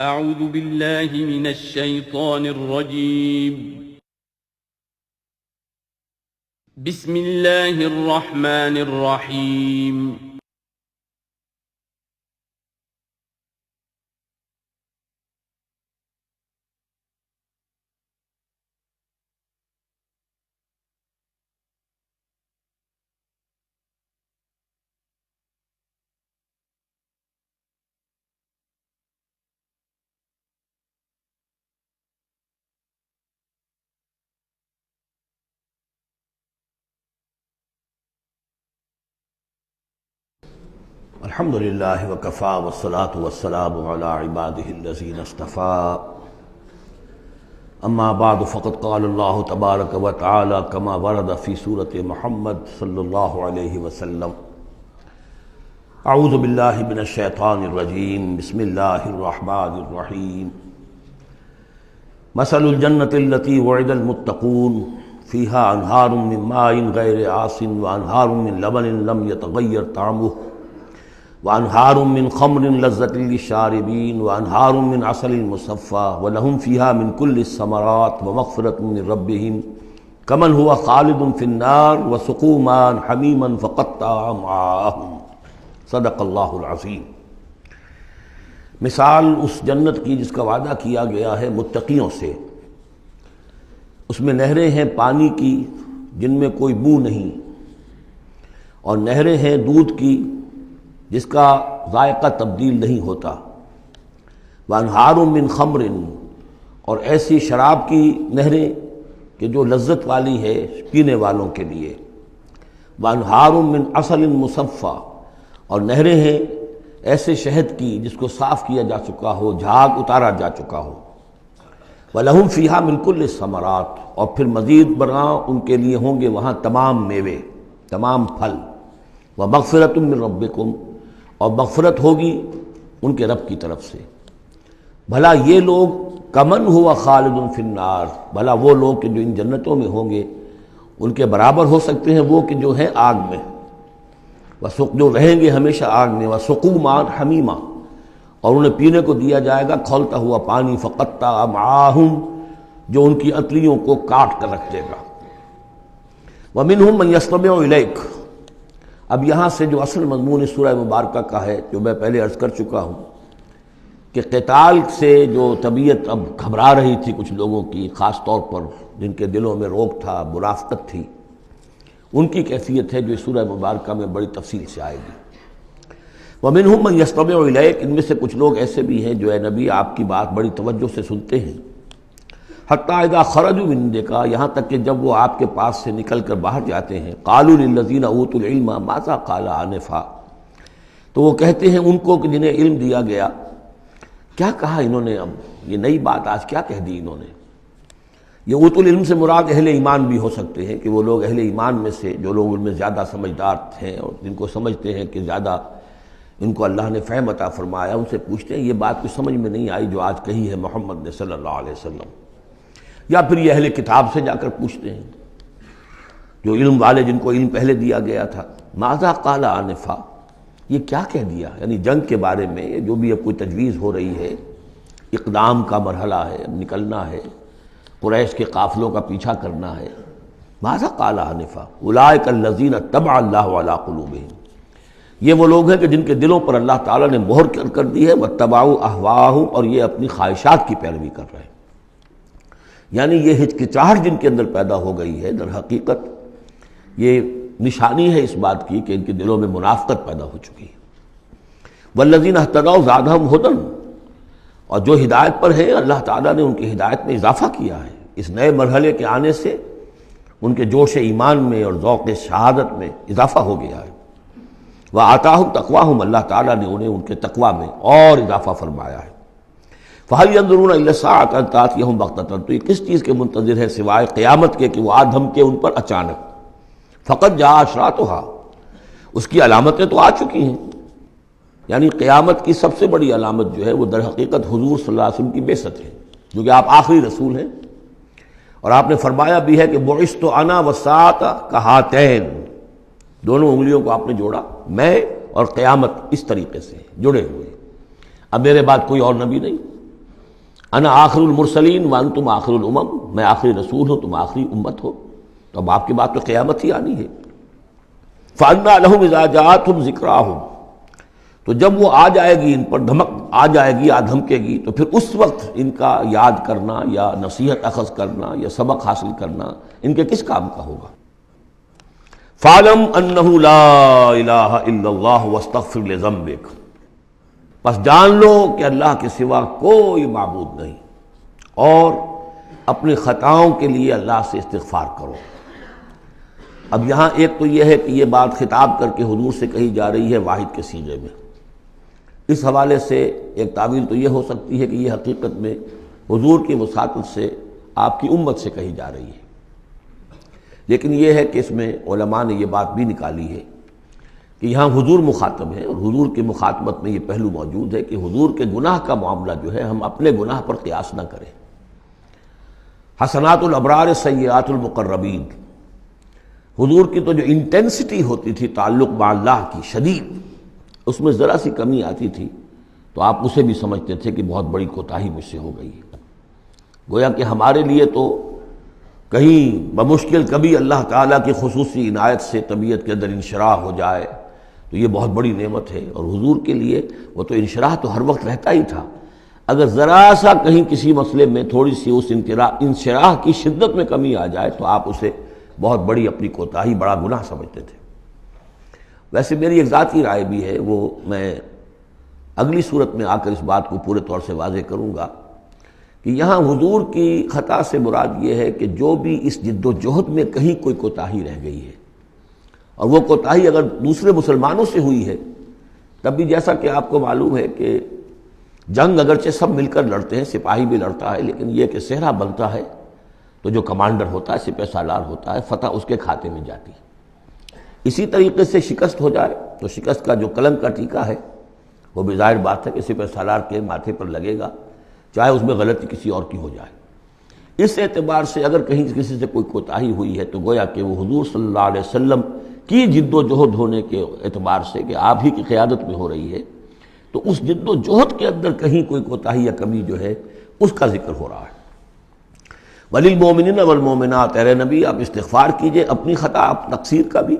اعوذ باللہ من الشیطان الرجیم بسم اللہ الرحمن الرحیم الحمد للہ وکفا والصلاة والسلام علی عباده الذین اصطفى اما بعد فقد قال اللہ تبارک وتعالی کما ورد فی سورۃ محمد صلی اللہ علیہ وسلم اعوذ باللہ من الشیطان الرجیم بسم اللہ الرحمن الرحیم مثل الجنة التي وعد المتقون فيها انہار من ماء غیر آسن وانہار من لبن لم يتغیر طعمه وانہار من خمر لذۃ للشاربین وانہار من عسل مصفى ولہم فیہا من کل الثمرات ومغفرۃ من ربہم کمن ہوا خالد فی النار وسقوا ماء حمیما فقطع امعاءہم صدق اللہ العظیم۔ مثال اس جنت کی جس کا وعدہ کیا گیا ہے متقیوں سے، اس میں نہریں ہیں پانی کی جن میں کوئی بو نہیں، اور نہریں ہیں دودھ کی جس کا ذائقہ تبدیل نہیں ہوتا، وانہار من خمر، اور ایسی شراب کی نہریں کہ جو لذت والی ہے پینے والوں کے لیے، وانہار من عسل مصفى، اور نہریں ہیں ایسے شہد کی جس کو صاف کیا جا چکا ہو، جھاگ اتارا جا چکا ہو، وَلَهُمْ فِيهَا مِنْ كُلِّ الثَّمَرَاتِ، اور پھر مزید برآں ان کے لیے ہوں گے وہاں تمام میوے، تمام پھل، وَمَغْفِرَةٌ مِّن رَبِّكُمْ، اور مغفرت ہوگی ان کے رب کی طرف سے۔ بھلا یہ لوگ کمن ہوا خالد فی النار، بھلا وہ لوگ کہ جو ان جنتوں میں ہوں گے ان کے برابر ہو سکتے ہیں وہ کہ جو ہیں آگ میں، جو رہیں گے ہمیشہ آگ میں، وسقوا ماء حمیما، اور انہیں پینے کو دیا جائے گا کھولتا ہوا پانی، فقطع امعاءہم، جو ان کی انتڑیوں کو کاٹ کر رکھ دے گا۔ ومنہم من یستمع الیک، اب یہاں سے جو اصل مضمون اس سورہ مبارکہ کا ہے، جو میں پہلے عرض کر چکا ہوں کہ قتال سے جو طبیعت اب گھبرا رہی تھی کچھ لوگوں کی، خاص طور پر جن کے دلوں میں روک تھا، منافقت تھی، ان کی کیفیت ہے جو اس سورہ مبارکہ میں بڑی تفصیل سے آئے گی۔ وَمِنْهُمْ مَنْ يَسْتَمِعُ إِلَيْكَ، ان میں سے کچھ لوگ ایسے بھی ہیں جو اے نبی آپ کی بات بڑی توجہ سے سنتے ہیں، حتیٰ اذا خرجوا من عندک، یہاں تک کہ جب وہ آپ کے پاس سے نکل کر باہر جاتے ہیں، قالوا للذین اوتوا العلم ماذا قال آنفا، تو وہ کہتے ہیں ان کو کہ جنہیں علم دیا گیا، کیا کہا انہوں نے، اب یہ نئی بات آج کیا کہہ دی انہوں نے۔ یہ اوتوا العلم سے مراد اہل ایمان بھی ہو سکتے ہیں کہ وہ لوگ اہل ایمان میں سے جو لوگ ان میں زیادہ سمجھدار ہیں اور جن کو سمجھتے ہیں کہ زیادہ ان کو اللہ نے فہم عطا فرمایا، ان سے پوچھتے ہیں یہ بات کچھ سمجھ میں نہیں آئی جو آج کہی ہے محمد نے صلی اللہ علیہ وسلم، یا پھر یہ اہل کتاب سے جا کر پوچھتے ہیں جو علم والے جن کو علم پہلے دیا گیا تھا، ماذا قال آنفا، یہ کیا کہہ دیا، یعنی جنگ کے بارے میں جو بھی اب کوئی تجویز ہو رہی ہے، اقدام کا مرحلہ ہے، اب نکلنا ہے، قریش کے قافلوں کا پیچھا کرنا ہے، ماذا قال آنفا اولئک الذین طبع اللہ علی قلوبہم، یہ وہ لوگ ہیں کہ جن کے دلوں پر اللہ تعالیٰ نے مہر کر دی ہے، واتبعوا اہواءہم، اور یہ اپنی خواہشات کی پیروی کر رہے ہیں، یعنی یہ ہچکچاہٹ جن کے اندر پیدا ہو گئی ہے، در حقیقت یہ نشانی ہے اس بات کی کہ ان کے دلوں میں منافقت پیدا ہو چکی ہے۔ والذین اہتدوا زادہم ھدی، اور جو ہدایت پر ہیں اللہ تعالیٰ نے ان کی ہدایت میں اضافہ کیا ہے، اس نئے مرحلے کے آنے سے ان کے جوش ایمان میں اور ذوق شہادت میں اضافہ ہو گیا ہے۔ وآتاہم تقواہم، اللہ تعالیٰ نے انہیں ان کے تقوی میں اور اضافہ فرمایا ہے۔ فَهَلْ يَنظُرُونَ إِلَّا السَّاعَةَ أَن تَأْتِيَهُم بَغْتَةً، تو یہ کس چیز کے منتظر ہے سوائے قیامت کے کہ وہ آ دھمکے ان پر اچانک۔ فَقَدْ جَاءَ أَشْرَاطُهَا، اس کی علامتیں تو آ چکی ہیں، یعنی قیامت کی سب سے بڑی علامت جو ہے وہ در حقیقت حضور صلی اللہ علیہ وسلم کی بعثت ہے، جو کہ آپ آخری رسول ہیں، اور آپ نے فرمایا بھی ہے کہ بُعِثْتُ أَنَا وَالسَّاعَةُ كَهَاتَيْنِ، دونوں انگلیوں کو آپ نے جوڑا، میں اور قیامت اس طریقے سے جڑے ہوئے، اب میرے بعد کوئی اور نبی نہیں، انا آخر المرسلین وانتم آخر الامم، میں آخری رسول ہوں، تم آخری امت ہو، تو اب آپ کے بعد تو قیامت ہی آنی ہے۔ فَأَنَّىٰ لَهُمْ إِذَا جَاءَتْهُمْ ذِكْرَاهُمْ، تو جب وہ آ جائے گی، ان پر دھمک آ جائے گی، آ دھمکے گی، تو پھر اس وقت ان کا یاد کرنا یا نصیحت اخذ کرنا یا سبق حاصل کرنا ان کے کس کام کا ہوگا؟ فَاعْلَمْ أَنَّهُ لَا إِلَٰهَ إِلَّا اللَّهُ وَاسْتَغْفِرْ لِذَنبِكَ، پس جان لو کہ اللہ کے سوا کوئی معبود نہیں، اور اپنی خطاؤں کے لیے اللہ سے استغفار کرو۔ اب یہاں ایک تو یہ ہے کہ یہ بات خطاب کر کے حضور سے کہی جا رہی ہے واحد کے صیغے میں، اس حوالے سے ایک تعویل تو یہ ہو سکتی ہے کہ یہ حقیقت میں حضور کی وساطت سے آپ کی امت سے کہی جا رہی ہے، لیکن یہ ہے کہ اس میں علماء نے یہ بات بھی نکالی ہے کہ یہاں حضور مخاطب ہے، اور حضور کی مخاطبت میں یہ پہلو موجود ہے کہ حضور کے گناہ کا معاملہ جو ہے ہم اپنے گناہ پر قیاس نہ کریں۔ حسنات الابرار سیئات المقربین، حضور کی تو جو انٹینسٹی ہوتی تھی تعلق با اللہ کی شدید، اس میں ذرا سی کمی آتی تھی تو آپ اسے بھی سمجھتے تھے کہ بہت بڑی کوتاہی مجھ سے ہو گئی ہے۔ گویا کہ ہمارے لیے تو کہیں بمشکل کبھی اللہ تعالیٰ کی خصوصی عنایت سے طبیعت کے اندر انشراح ہو جائے تو یہ بہت بڑی نعمت ہے، اور حضور کے لیے وہ تو انشراح تو ہر وقت رہتا ہی تھا۔ اگر ذرا سا کہیں کسی مسئلے میں تھوڑی سی اس انشراح کی شدت میں کمی آ جائے تو آپ اسے بہت بڑی اپنی کوتاہی، بڑا گناہ سمجھتے تھے۔ ویسے میری ایک ذاتی رائے بھی ہے، وہ میں اگلی صورت میں آ کر اس بات کو پورے طور سے واضح کروں گا کہ یہاں حضور کی خطا سے مراد یہ ہے کہ جو بھی اس جد و جہد میں کہیں کوئی کوتاہی رہ گئی ہے، اور وہ کوتاہی اگر دوسرے مسلمانوں سے ہوئی ہے، تب بھی جیسا کہ آپ کو معلوم ہے کہ جنگ اگرچہ سب مل کر لڑتے ہیں، سپاہی بھی لڑتا ہے، لیکن یہ کہ صحرا بنتا ہے تو جو کمانڈر ہوتا ہے، سپہ سالار ہوتا ہے، فتح اس کے کھاتے میں جاتی ہے۔ اسی طریقے سے شکست ہو جائے تو شکست کا جو کلنک کا ٹیکہ ہے وہ بھی ظاہر بات ہے کہ سپہ سالار کے ماتھے پر لگے گا، چاہے اس میں غلطی کسی اور کی ہو جائے۔ اس اعتبار سے اگر کہیں کسی سے کوئی کوتاہی ہوئی ہے تو گویا کہ وہ حضور صلی اللہ علیہ وسلم کی جد و جہد ہونے کے اعتبار سے کہ آپ ہی کی قیادت میں ہو رہی ہے، تو اس جد و جہد کے اندر کہیں کوئی کوتاہی یا کمی جو ہے اس کا ذکر ہو رہا ہے۔ وَلِلْمُؤْمِنِينَ وَالْمُؤْمِنَاتِ، اے نبی آپ استغفار کیجئے اپنی خطا، آپ تقصیر کا بھی،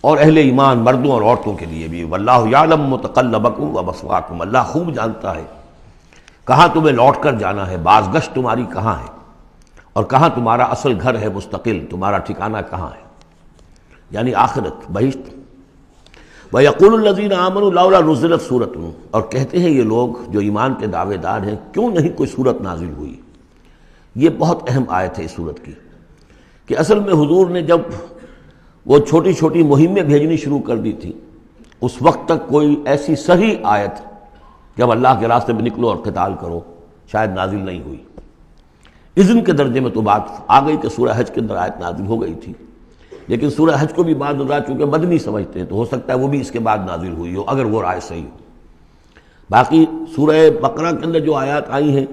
اور اہل ایمان مردوں اور عورتوں کے لیے بھی۔ وَاللَّهُ يَعْلَمُ مُتَقَلَّبَكُمْ وَمَثْوَاكُمْ، اللہ خوب جانتا ہے کہاں تمہیں لوٹ کر جانا ہے، بازگشت تمہاری کہاں ہے، اور کہاں تمہارا اصل گھر ہے مستقل، تمہارا ٹھکانہ کہاں ہے، یعنی آخرت، بہشت۔ وَيَقُولُ الَّذِينَ آمَنُوا لَوْلَا نُزِّلَتْ سُورَةٌ، اور کہتے ہیں یہ لوگ جو ایمان کے دعوے دار ہیں کیوں نہیں کوئی سورت نازل ہوئی۔ یہ بہت اہم آیت ہے اس سورت کی، کہ اصل میں حضور نے جب وہ چھوٹی چھوٹی مہمیں بھیجنی شروع کر دی تھی، اس وقت تک کوئی ایسی صحیح آیت کہ اب اللہ کے راستے میں نکلو اور قتال کرو شاید نازل نہیں ہوئی۔ اذن کے درجے میں تو بات آ گئی کہ سورہ حج کے اندر آیت نازل ہو گئی تھی، لیکن سورہ حج کو بھی بعض حضرات چونکہ مدنی سمجھتے ہیں تو ہو سکتا ہے وہ بھی اس کے بعد نازل ہوئی ہو اگر وہ رائے صحیح ہو۔ باقی سورہ بقرہ کے اندر جو آیات آئی ہیں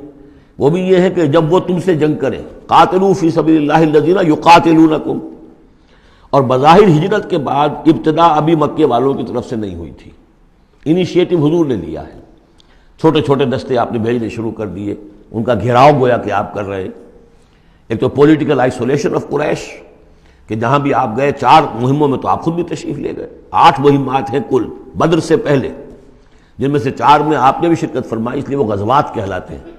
وہ بھی یہ ہے کہ جب وہ تم سے جنگ کریں، قاتلوا فی سبیل اللہ الذین یقاتلونکم، اور بظاہر ہجرت کے بعد ابتدا ابھی مکے والوں کی طرف سے نہیں ہوئی تھی، انیشیٹو حضور نے لیا ہے، چھوٹے چھوٹے دستے آپ نے بھیجنے شروع کر دیے، ان کا گھیراؤ گویا کہ آپ کر رہے ہیں۔ ایک تو پولیٹیکل آئسولیشن آف قریش، کہ جہاں بھی آپ گئے 4 مہموں میں تو آپ خود بھی تشریف لے گئے، 8 مہمات ہیں کل بدر سے پہلے، جن میں سے 4 میں آپ نے بھی شرکت فرمائی، اس لیے وہ غزوات کہلاتے ہیں۔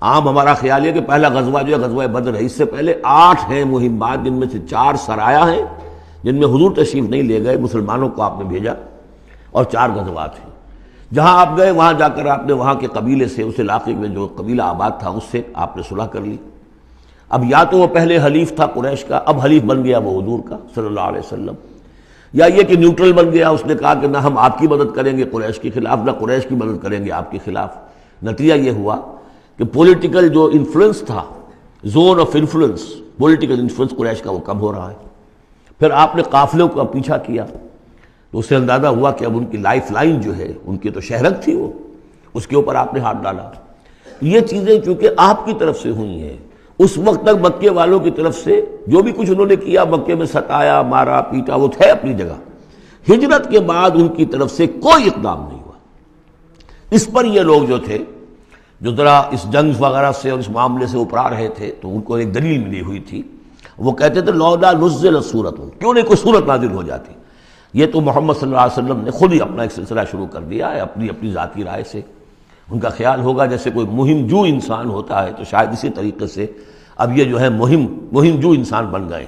عام ہمارا خیال ہے کہ پہلا غزوہ جو ہے غزوہ بدر ہے، اس سے پہلے 8 ہیں مہمات، جن میں سے 4 سرایا ہیں جن میں حضور تشریف نہیں لے گئے، مسلمانوں کو آپ نے بھیجا، اور 4 غزوات ہیں۔ جہاں آپ گئے وہاں جا کر آپ نے وہاں کے قبیلے سے، اس علاقے میں جو قبیلہ آباد تھا اس سے آپ نے صلح کر لی۔ اب یا تو وہ پہلے حلیف تھا قریش کا، اب حلیف بن گیا وہ حضور کا صلی اللہ علیہ وسلم، یا یہ کہ نیوٹرل بن گیا، اس نے کہا کہ نہ ہم آپ کی مدد کریں گے قریش کے خلاف، نہ قریش کی مدد کریں گے آپ کے خلاف۔ نتیجہ یہ ہوا کہ پولیٹیکل جو انفلوئنس تھا، zone of influence, political influence Quraish کا وہ کم ہو رہا ہے۔ پھر آپ نے قافلوں کا پیچھا کیا تو اس سے اندازہ ہوا کہ اب ان کی لائف لائن جو ہے، ان کی تو شہرت تھی وہ، اس کے اوپر آپ نے ہاتھ ڈالا۔ یہ چیزیں چونکہ آپ کی طرف سے ہوئی ہیں، اس وقت تک مکے والوں کی طرف سے جو بھی کچھ انہوں نے کیا، مکے میں ستایا، مارا پیٹا، وہ تھے اپنی جگہ۔ ہجرت کے بعد ان کی طرف سے کوئی اقدام نہیں ہوا۔ اس پر یہ لوگ جو تھے جو ذرا اس جنگ وغیرہ سے اور اس معاملے سے اپرا رہے تھے، تو ان کو ایک دلیل ملی ہوئی تھی، وہ کہتے تھے لولا نزلت سورۃ، کیوں نہیں کوئی سورت نازل ہو جاتی۔ یہ تو محمد صلی اللہ علیہ وسلم نے خود ہی اپنا ایک سلسلہ شروع کر دیا ہے اپنی ذاتی رائے سے۔ ان کا خیال ہوگا جیسے کوئی مہم جو انسان ہوتا ہے، تو شاید اسی طریقے سے اب یہ جو ہے مہم جو انسان بن گئے۔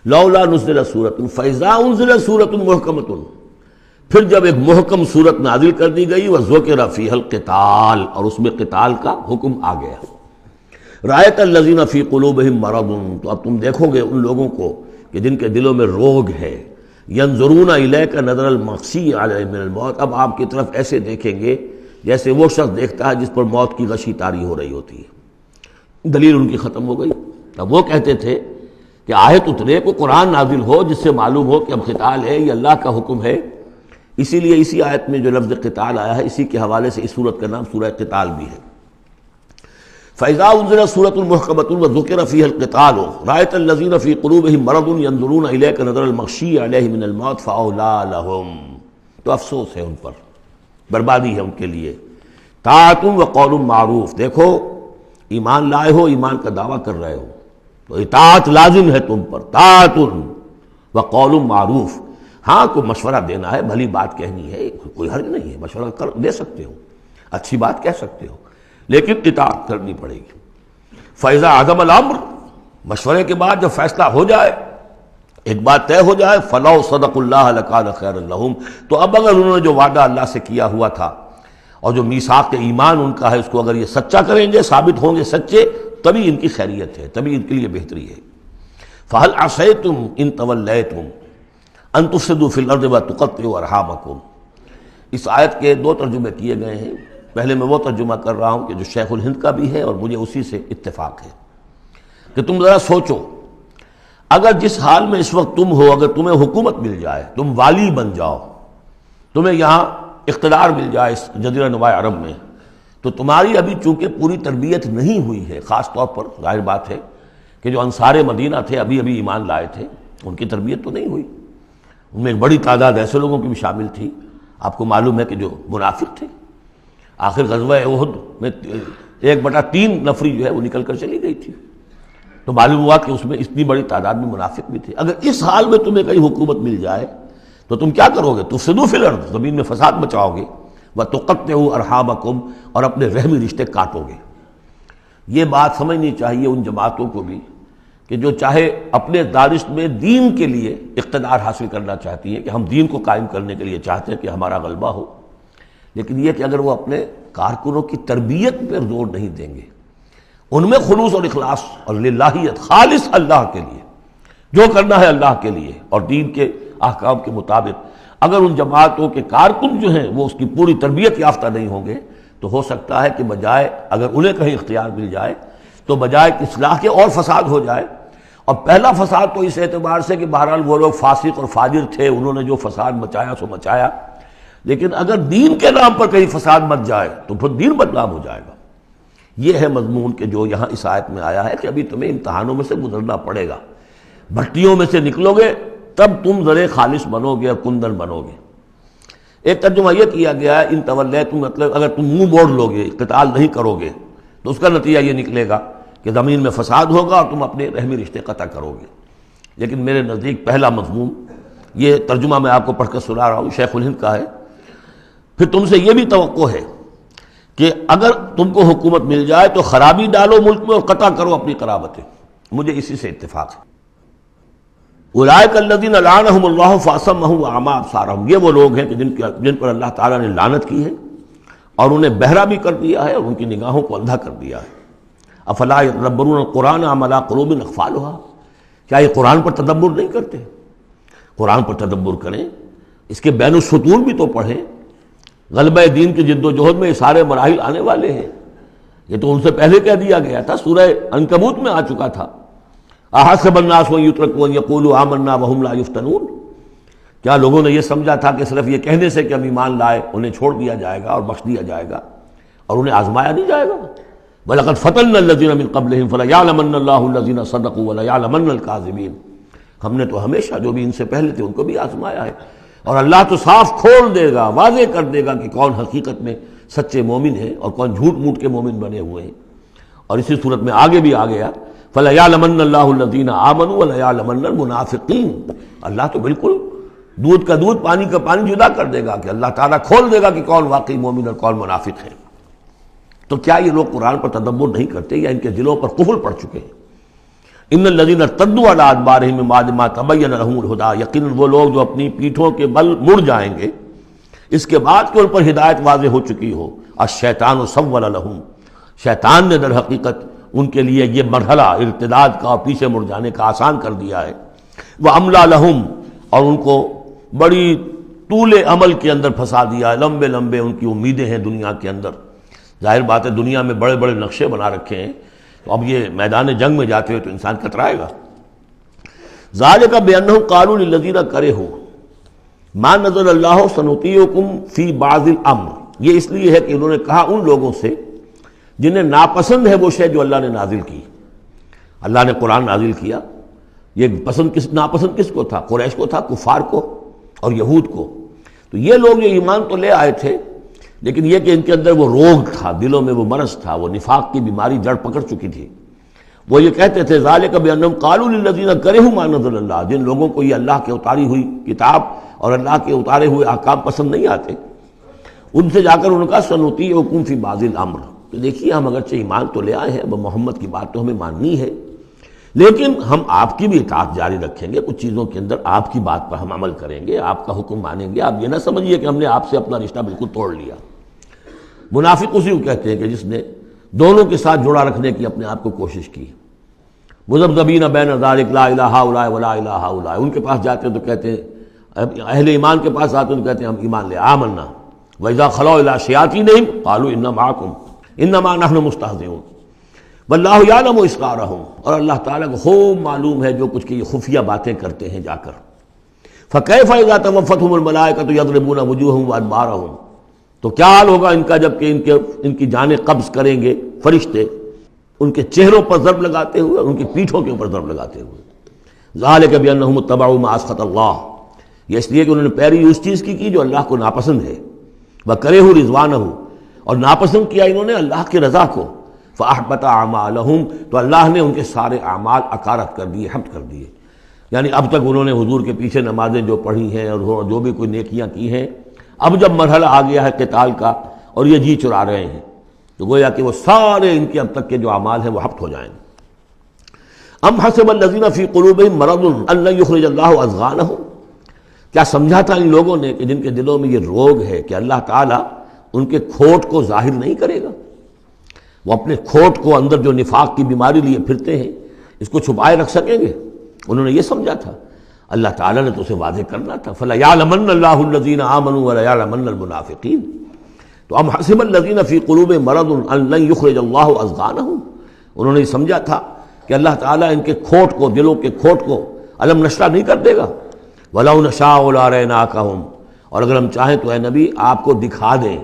لولا نزلت سورۃ فاذا انزلت سورۃ محکمۃ، پھر جب ایک محکم صورت نازل کر دی گئی، وذکر فیہا القتال، اور اس میں قتال کا حکم آ گیا۔ رأیت الذین فی قلوبہم مرض، تو اب تم دیکھو گے ان لوگوں کو کہ جن کے دلوں میں روگ ہے، ینظرون الیک نظر المغشی علیہ من الموت، اب آپ کی طرف ایسے دیکھیں گے جیسے وہ شخص دیکھتا ہے جس پر موت کی غشی طاری ہو رہی ہوتی ہے۔ دلیل ان کی ختم ہو گئی۔ اب وہ کہتے تھے کہ آیت اترے، کو قرآن نازل ہو جس سے معلوم ہو کہ اب قتال ہے، یہ اللہ کا حکم ہے۔ اسی لیے اسی آیت میں جو لفظ قتال آیا ہے، اسی کے حوالے سے اس سورت کا نام سورہ قتال بھی ہے۔ فَإِذَا أُنزِلَتْ سُورَةٌ مُحْكَمَةٌ وَذُكِرَ فِيهَا الْقِتَالُ رَأَيْتَ الَّذِينَ فِي قُلُوبِهِم مَّرَضٌ يَنظُرُونَ إِلَيْكَ نَظَرَ الْمَغْشِيِّ عَلَيْهِ مِنَ الْمَوْتِ فَأَوْلَىٰ لَهُمْ، تو افسوس ہے ان پر، بربادی ہے ان کے لیے۔ طاعۃ وقول معروف، دیکھو ایمان لائے ہو، ایمان کا دعویٰ کر رہے ہو تو اطاعت لازم ہے تم پر، طاعۃ وقول معروف، ہاں کوئی مشورہ دینا ہے، بھلی بات کہنی ہے، کوئی حرج نہیں ہے، مشورہ دے سکتے ہو، اچھی بات کہہ سکتے ہو، لیکن اطاعت کرنی پڑے گی۔ فَإِذَا عَزَمَ الْأَمْرُ، مشورے کے بعد جب فیصلہ ہو جائے، ایک بات طے ہو جائے، فَلَوْ صَدَقُوا اللَّهَ لَكَانَ خَيْرًا لَهُمْ، تو اب اگر انہوں نے جو وعدہ اللہ سے کیا ہوا تھا اور جو میثاق ایمان ان کا ہے، اس کو اگر یہ سچا کریں گے، ثابت ہوں گے سچے، تبھی ان کی خیریت ہے، تبھی ان کے لیے بہتری ہے۔ فَهَلْ عَصَيْتُمْ إِن تَوَلَّيْتُمْ أَن تُفْسِدُوا فِي الْأَرْضِ وَتُقَطِّعُوا أَرْحَامَكُمْ، اس آیت کے دو ترجمے کیے گئے ہیں۔ پہلے میں وہ ترجمہ کر رہا ہوں کہ جو شیخ الہند کا بھی ہے اور مجھے اسی سے اتفاق ہے، کہ تم ذرا سوچو، اگر جس حال میں اس وقت تم ہو، اگر تمہیں حکومت مل جائے، تم والی بن جاؤ، تمہیں یہاں اقتدار مل جائے اس جزیرہ نما عرب میں، تو تمہاری ابھی چونکہ پوری تربیت نہیں ہوئی ہے، خاص طور پر ظاہر بات ہے کہ جو انصار مدینہ تھے، ابھی ایمان لائے تھے، ان کی تربیت تو نہیں ہوئی، ان میں ایک بڑی تعداد ایسے لوگوں کی بھی شامل تھی، آپ کو معلوم ہے کہ جو منافق تھے، آخر غزوہ احد میں 1/3 نفری جو ہے وہ نکل کر چلی گئی تھی، تو معلوم ہوا کہ اس میں اتنی بڑی تعداد میں منافق بھی تھے۔ اگر اس حال میں تمہیں کہیں حکومت مل جائے تو تم کیا کرو گے؟ تفسدوا فی الارض، زمین میں فساد مچاؤ گے، وتقطعوا ارحامکم، اور اپنے رحمی رشتے کاٹو گے۔ یہ بات سمجھنی چاہیے ان جماعتوں کو بھی کہ جو چاہے اپنے دارشت میں دین کے لیے اقتدار حاصل کرنا چاہتی ہیں، کہ ہم دین کو قائم کرنے کے لیے چاہتے ہیں کہ ہمارا غلبہ ہو، لیکن یہ کہ اگر وہ اپنے کارکنوں کی تربیت پر زور نہیں دیں گے، ان میں خلوص اور اخلاص اور للہیت، خالص اللہ کے لیے جو کرنا ہے اللہ کے لیے اور دین کے احکام کے مطابق، اگر ان جماعتوں کے کارکن جو ہیں وہ اس کی پوری تربیت یافتہ نہیں ہوں گے، تو ہو سکتا ہے کہ بجائے اگر انہیں کہیں اختیار مل جائے تو بجائے کہ اصلاح کے اور فساد ہو جائے۔ اور پہلا فساد تو اس اعتبار سے کہ بہرحال وہ لوگ فاسق اور فاجر تھے، انہوں نے جو فساد مچایا سو مچایا، لیکن اگر دین کے نام پر کہیں فساد مچ جائے تو پھر دین بدنام ہو جائے گا۔ یہ ہے مضمون کہ جو یہاں اس آیت میں آیا ہے کہ ابھی تمہیں امتحانوں میں سے گزرنا پڑے گا، بھٹیوں میں سے نکلو گے تب تم ذرے خالص بنو گے اور کندن بنو گے۔ ایک ترجمہ یہ کیا گیا ہے ان تولیتم، مطلب اگر تم منہ موڑ لو گے، قتال نہیں کرو گے، تو اس کا نتیجہ یہ نکلے گا کہ زمین میں فساد ہوگا اور تم اپنے رحمی رشتے قطع کرو گے۔ لیکن میرے نزدیک پہلا مضمون، یہ ترجمہ میں آپ کو پڑھ کر سنا رہا ہوں، شیخ الہند کا ہے۔ پھر تم سے یہ بھی توقع ہے کہ اگر تم کو حکومت مل جائے تو خرابی ڈالو ملک میں اور قطع کرو اپنی قرابتیں، مجھے اسی سے اتفاق ہے۔ اولئک الذین لعنہم اللہ فاصمہم واعمی ابصارہم، یہ وہ لوگ ہیں کہ جن پر اللہ تعالیٰ نے لعنت کی ہے اور انہیں بہرا بھی کر دیا ہے اور ان کی نگاہوں کو اندھا کر دیا ہے۔ افلا یتدبرون القرآن ام علی قلوب اقفالها، کیا یہ قرآن پر تدبر نہیں کرتے؟ قرآن پر تدبر کریں، اس کے بین السطور بھی تو پڑھیں۔ غلبہ دین کی جد و جہد میں یہ سارے مراحل آنے والے ہیں، یہ تو ان سے پہلے کہہ دیا گیا تھا، سورہ عنکبوت میں آ چکا تھا۔ احسب الناس ان یترکوا ان یقولوا آمنا وهم لا یفتنون، کیا لوگوں نے یہ سمجھا تھا کہ صرف یہ کہنے سے کہ ہم ایمان لائے انہیں چھوڑ دیا جائے گا اور بخش دیا جائے گا اور انہیں آزمایا نہیں جائے گا؟ وَلَقَدْ فَتَنَّا الَّذِينَ مِن قَبْلِهِمْ فَلَيَعْلَمَنَّ اللَّهُ الَّذِينَ صَدَقُوا وَلَيَعْلَمَنَّ الْكَاذِبِينَ، ہم نے تو ہمیشہ جو بھی ان سے پہلے تھے ان کو بھی آزمایا ہے، اور اللہ تو صاف کھول دے گا، واضح کر دے گا کہ کون حقیقت میں سچے مومن ہیں اور کون جھوٹ موٹ کے مومن بنے ہوئے ہیں۔ اور اسی صورت میں آگے بھی آ گیا فَلَيَعْلَمَنَّ اللَّهُ الَّذِينَ آمَنُوا وَلَيَعْلَمَنَّ الْمُنَافِقِينَ، اللہ تو بالکل دودھ کا دودھ پانی کا پانی جدا کر دے گا کہ اللہ تعالیٰ کھول دے گا کہ کون واقعی مومن اور کون منافق ہے۔ تو کیا یہ لوگ قرآن پر تدبر نہیں کرتے یا ان کے دلوں پر قفل پڑ چکے ہیں؟ ان الذین ارتدوا علی ادبارہم من بعد ما تبین لہم الہدی، یقیناً وہ لوگ جو اپنی پیٹھوں کے بل مڑ جائیں گے اس کے بعد کہ ان پر ہدایت واضح ہو چکی ہو۔ الشیطان سول لہم، شیطان نے در حقیقت ان کے لیے یہ مرحلہ ارتداد کا اور پیچھے مڑ جانے کا آسان کر دیا ہے۔ واملی لہم، اور ان کو بڑی طول عمل کے اندر پھنسا دیا ہے، لمبے لمبے ان کی امیدیں ہیں دنیا کے اندر۔ ظاہر بات ہے دنیا میں بڑے بڑے نقشے بنا رکھے ہیں، تو اب یہ میدان جنگ میں جاتے ہوئے تو انسان کترائے گا۔ ذالک بانہم قالوا للذین کرہوا ما نزل اللہ سنطیعکم فی بعض الامر، یہ اس لیے ہے کہ انہوں نے کہا ان لوگوں سے جنہیں ناپسند ہے وہ شے جو اللہ نے نازل کی۔ اللہ نے قرآن نازل کیا، یہ ناپسند کس کو تھا؟ قریش کو تھا، کفار کو اور یہود کو۔ تو یہ لوگ جو ایمان تو لے آئے تھے، لیکن یہ کہ ان کے اندر وہ روگ تھا، دلوں میں وہ مرض تھا، وہ نفاق کی بیماری جڑ پکڑ چکی تھی۔ وہ یہ کہتے تھے ذالک بانہم قالوا للذین کرہوا ما نزل اللہ، جن لوگوں کو یہ اللہ کے اتاری ہوئی کتاب اور اللہ کے اتارے ہوئے احکام پسند نہیں آتے، ان سے جا کر ان کا سنطیعکم فی بعض الامر، تو دیکھیے ہم اگرچہ ایمان تو لے آئے ہیں، وہ محمد کی بات تو ہمیں ماننی ہے، لیکن ہم آپ کی بھی اطاعت جاری رکھیں گے، کچھ چیزوں کے اندر آپ کی بات پر ہم عمل کریں گے، آپ کا حکم مانیں گے۔ آپ یہ نہ سمجھیے کہ ہم نے آپ سے اپنا رشتہ بالکل توڑ لیا۔ منافق اسی کو کہتے ہیں کہ جس نے دونوں کے ساتھ جڑا رکھنے کی اپنے آپ کو کوشش کی۔ مذبذبین بین ذلک لا الہ ہؤلاء ولا الہ ہؤلاء، ان کے پاس جاتے ہیں تو کہتے ہیں، اہل ایمان کے پاس آتے ہیں تو کہتے ہیں ہم ایمان لے آمنا، وَإِذَا خَلَوْا إِلَىٰ شَيَاطِینِهِمْ قَالُوا إِنَّا مَعَكُمْ إِنَّمَا نَحْنُ مُسْتَهْزِئُونَ وَاللَّهُ يَعْلَمُ إِسْرَارَهُمْ، اور اللہ تعالیٰ کو خوب معلوم ہے جو کچھ کی خفیہ باتیں کرتے ہیں جا کر۔ فَكَيْفَ إِذَا تَوَفَّتْهُمُ الْمَلَائِكَةُ يَضْرِبُونَ وُجُوهَهُمْ وَأَدْبَارَهُمْ، تو کیا حال ہوگا ان کا جب کہ ان کی جانیں قبض کریں گے فرشتے، ان کے چہروں پر ضرب لگاتے ہوئے اور ان کی پیٹھوں کے اوپر ضرب لگاتے ہوئے۔ ذَلِكَ بِأَنَّهُمُ اتَّبَعُوا مَا أَسْخَطَ اللَّهُ، یہ اس لیے کہ انہوں نے پیروی اس چیز کی جو اللہ کو ناپسند ہے۔ وَكَرِهُوا رِضْوَانَهُ، اور ناپسند کیا انہوں نے اللہ کی رضا کو۔ فَأَحْبَطَ أَعْمَالَهُمْ، تو اللہ نے ان کے سارے اعمال اکارت کر دیے، حبط کر دیے۔ یعنی اب تک انہوں نے حضور کے پیچھے نمازیں جو پڑھی ہیں اور جو بھی کوئی نیکیاں کی ہیں، اب جب مرحلہ آ گیا ہے قتال کا اور یہ جی چرا رہے ہیں، تو گویا کہ وہ سارے ان کے اب تک کے جو اعمال ہیں وہ حبط ہو جائیں گے۔ ام حسب الذین فی قلوبہم مرض ان لن یخرج اللہ اضغانہم، کیا سمجھا تھا ان لوگوں نے کہ جن کے دلوں میں یہ روگ ہے کہ اللہ تعالیٰ ان کے کھوٹ کو ظاہر نہیں کرے گا؟ وہ اپنے کھوٹ کو اندر جو نفاق کی بیماری لیے پھرتے ہیں اس کو چھپائے رکھ سکیں گے؟ انہوں نے یہ سمجھا تھا، اللہ تعالیٰ نے تو اسے واضح کرنا تھا۔ فَلَيَعْلَمَنَّ اللَّهُ الَّذِينَ آمَنُوا وَلَيَعْلَمَنَّ الْمُنَافِقِينَ، تو ام حسب الذین فی قلوبہم مرض ان لن یخرج اللہ اضغانہم، انہوں نے یہ سمجھا تھا کہ اللہ تعالیٰ ان کے کھوٹ کو، دلوں کے کھوٹ کو علم نشرہ نہیں کر دے گا۔ وَلَوْ نَشَاءُ لَأَرَيْنَاكَهُمْ، اور اگر ہم چاہیں تو اے نبی آپ کو دکھا دیں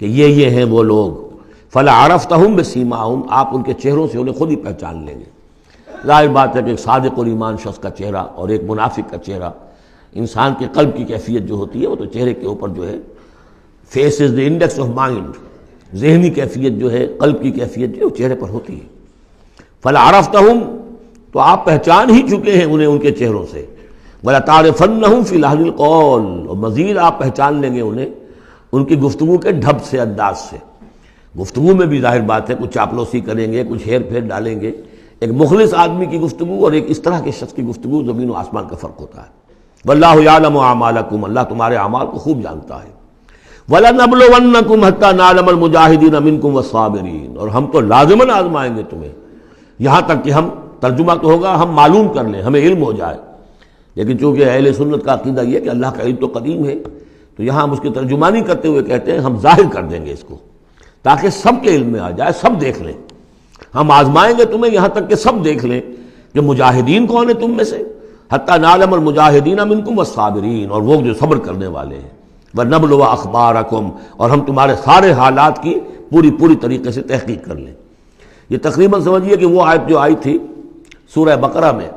کہ یہ ہیں وہ لوگ۔ فَلَعَرَفْتَهُمْ بِسِیمَاهُمْ، آپ ان کے چہروں سے انہیں خود ہی پہچان لیں گے۔ ظاہر بات ہے کہ ایک صادق الایمان شخص کا چہرہ اور ایک منافق کا چہرہ، انسان کے قلب کی کیفیت جو ہوتی ہے وہ تو چہرے کے اوپر جو ہے، face is the index of mind, ذہنی کیفیت جو ہے، قلب کی کیفیت جو ہے وہ چہرے پر ہوتی ہے۔ فَلَعَرَفْتَهُمْ، تو آپ پہچان ہی چکے ہیں انہیں ان کے چہروں سے۔ وَلَتَعْرِفَنَّهُمْ فِي لَحْنِ الْقَوْلِ، اور مزید آپ پہچان لیں گے انہیں ان کی گفتگو کے ڈھب سے، انداز سے۔ گفتگو میں بھی ظاہر بات ہے کچھ چاپلوسی کریں گے، کچھ ہیر پھیر ڈالیں گے۔ ایک مخلص آدمی کی گفتگو اور ایک اس طرح کے شخص کی گفتگو، زمین و آسمان کا فرق ہوتا ہے۔ وَاللَّهُ يَعْلَمُ أَعْمَالَكُمْ، اللہ تمہارے اعمال کو خوب جانتا ہے۔ وَلَنَبْلُوَنَّكُمْ حَتَّى نَعْلَمَ الْمُجَاهِدِينَ مِنكُمْ وَالصَّابِرِينَ، اور ہم تو لازماً آزمائیں گے تمہیں، یہاں تک کہ ہم، ترجمہ تو ہوگا ہم معلوم کر لیں، ہمیں علم ہو جائے۔ لیکن چونکہ اہل سنت کا عقیدہ یہ کہ اللہ کا علم تو قدیم ہے، تو یہاں ہم اس کی ترجمانی کرتے ہوئے کہتے ہیں ہم ظاہر کر دیں گے اس کو، تاکہ سب کے علم میں آ جائے، سب دیکھ لیں۔ ہم آزمائیں گے تمہیں یہاں تک کہ سب دیکھ لیں کہ مجاہدین کون ہیں تم میں سے، حتیٰ نعلم المجاہدین منکم والصابرین، اور وہ جو صبر کرنے والے ہیں۔ وَنَبْلُوَ أَخْبَارَكُمْ، اور ہم تمہارے سارے حالات کی پوری طریقے سے تحقیق کر لیں۔ یہ تقریباً سمجھیے کہ وہ آیت جو آئی تھی سورہ بقرہ میں،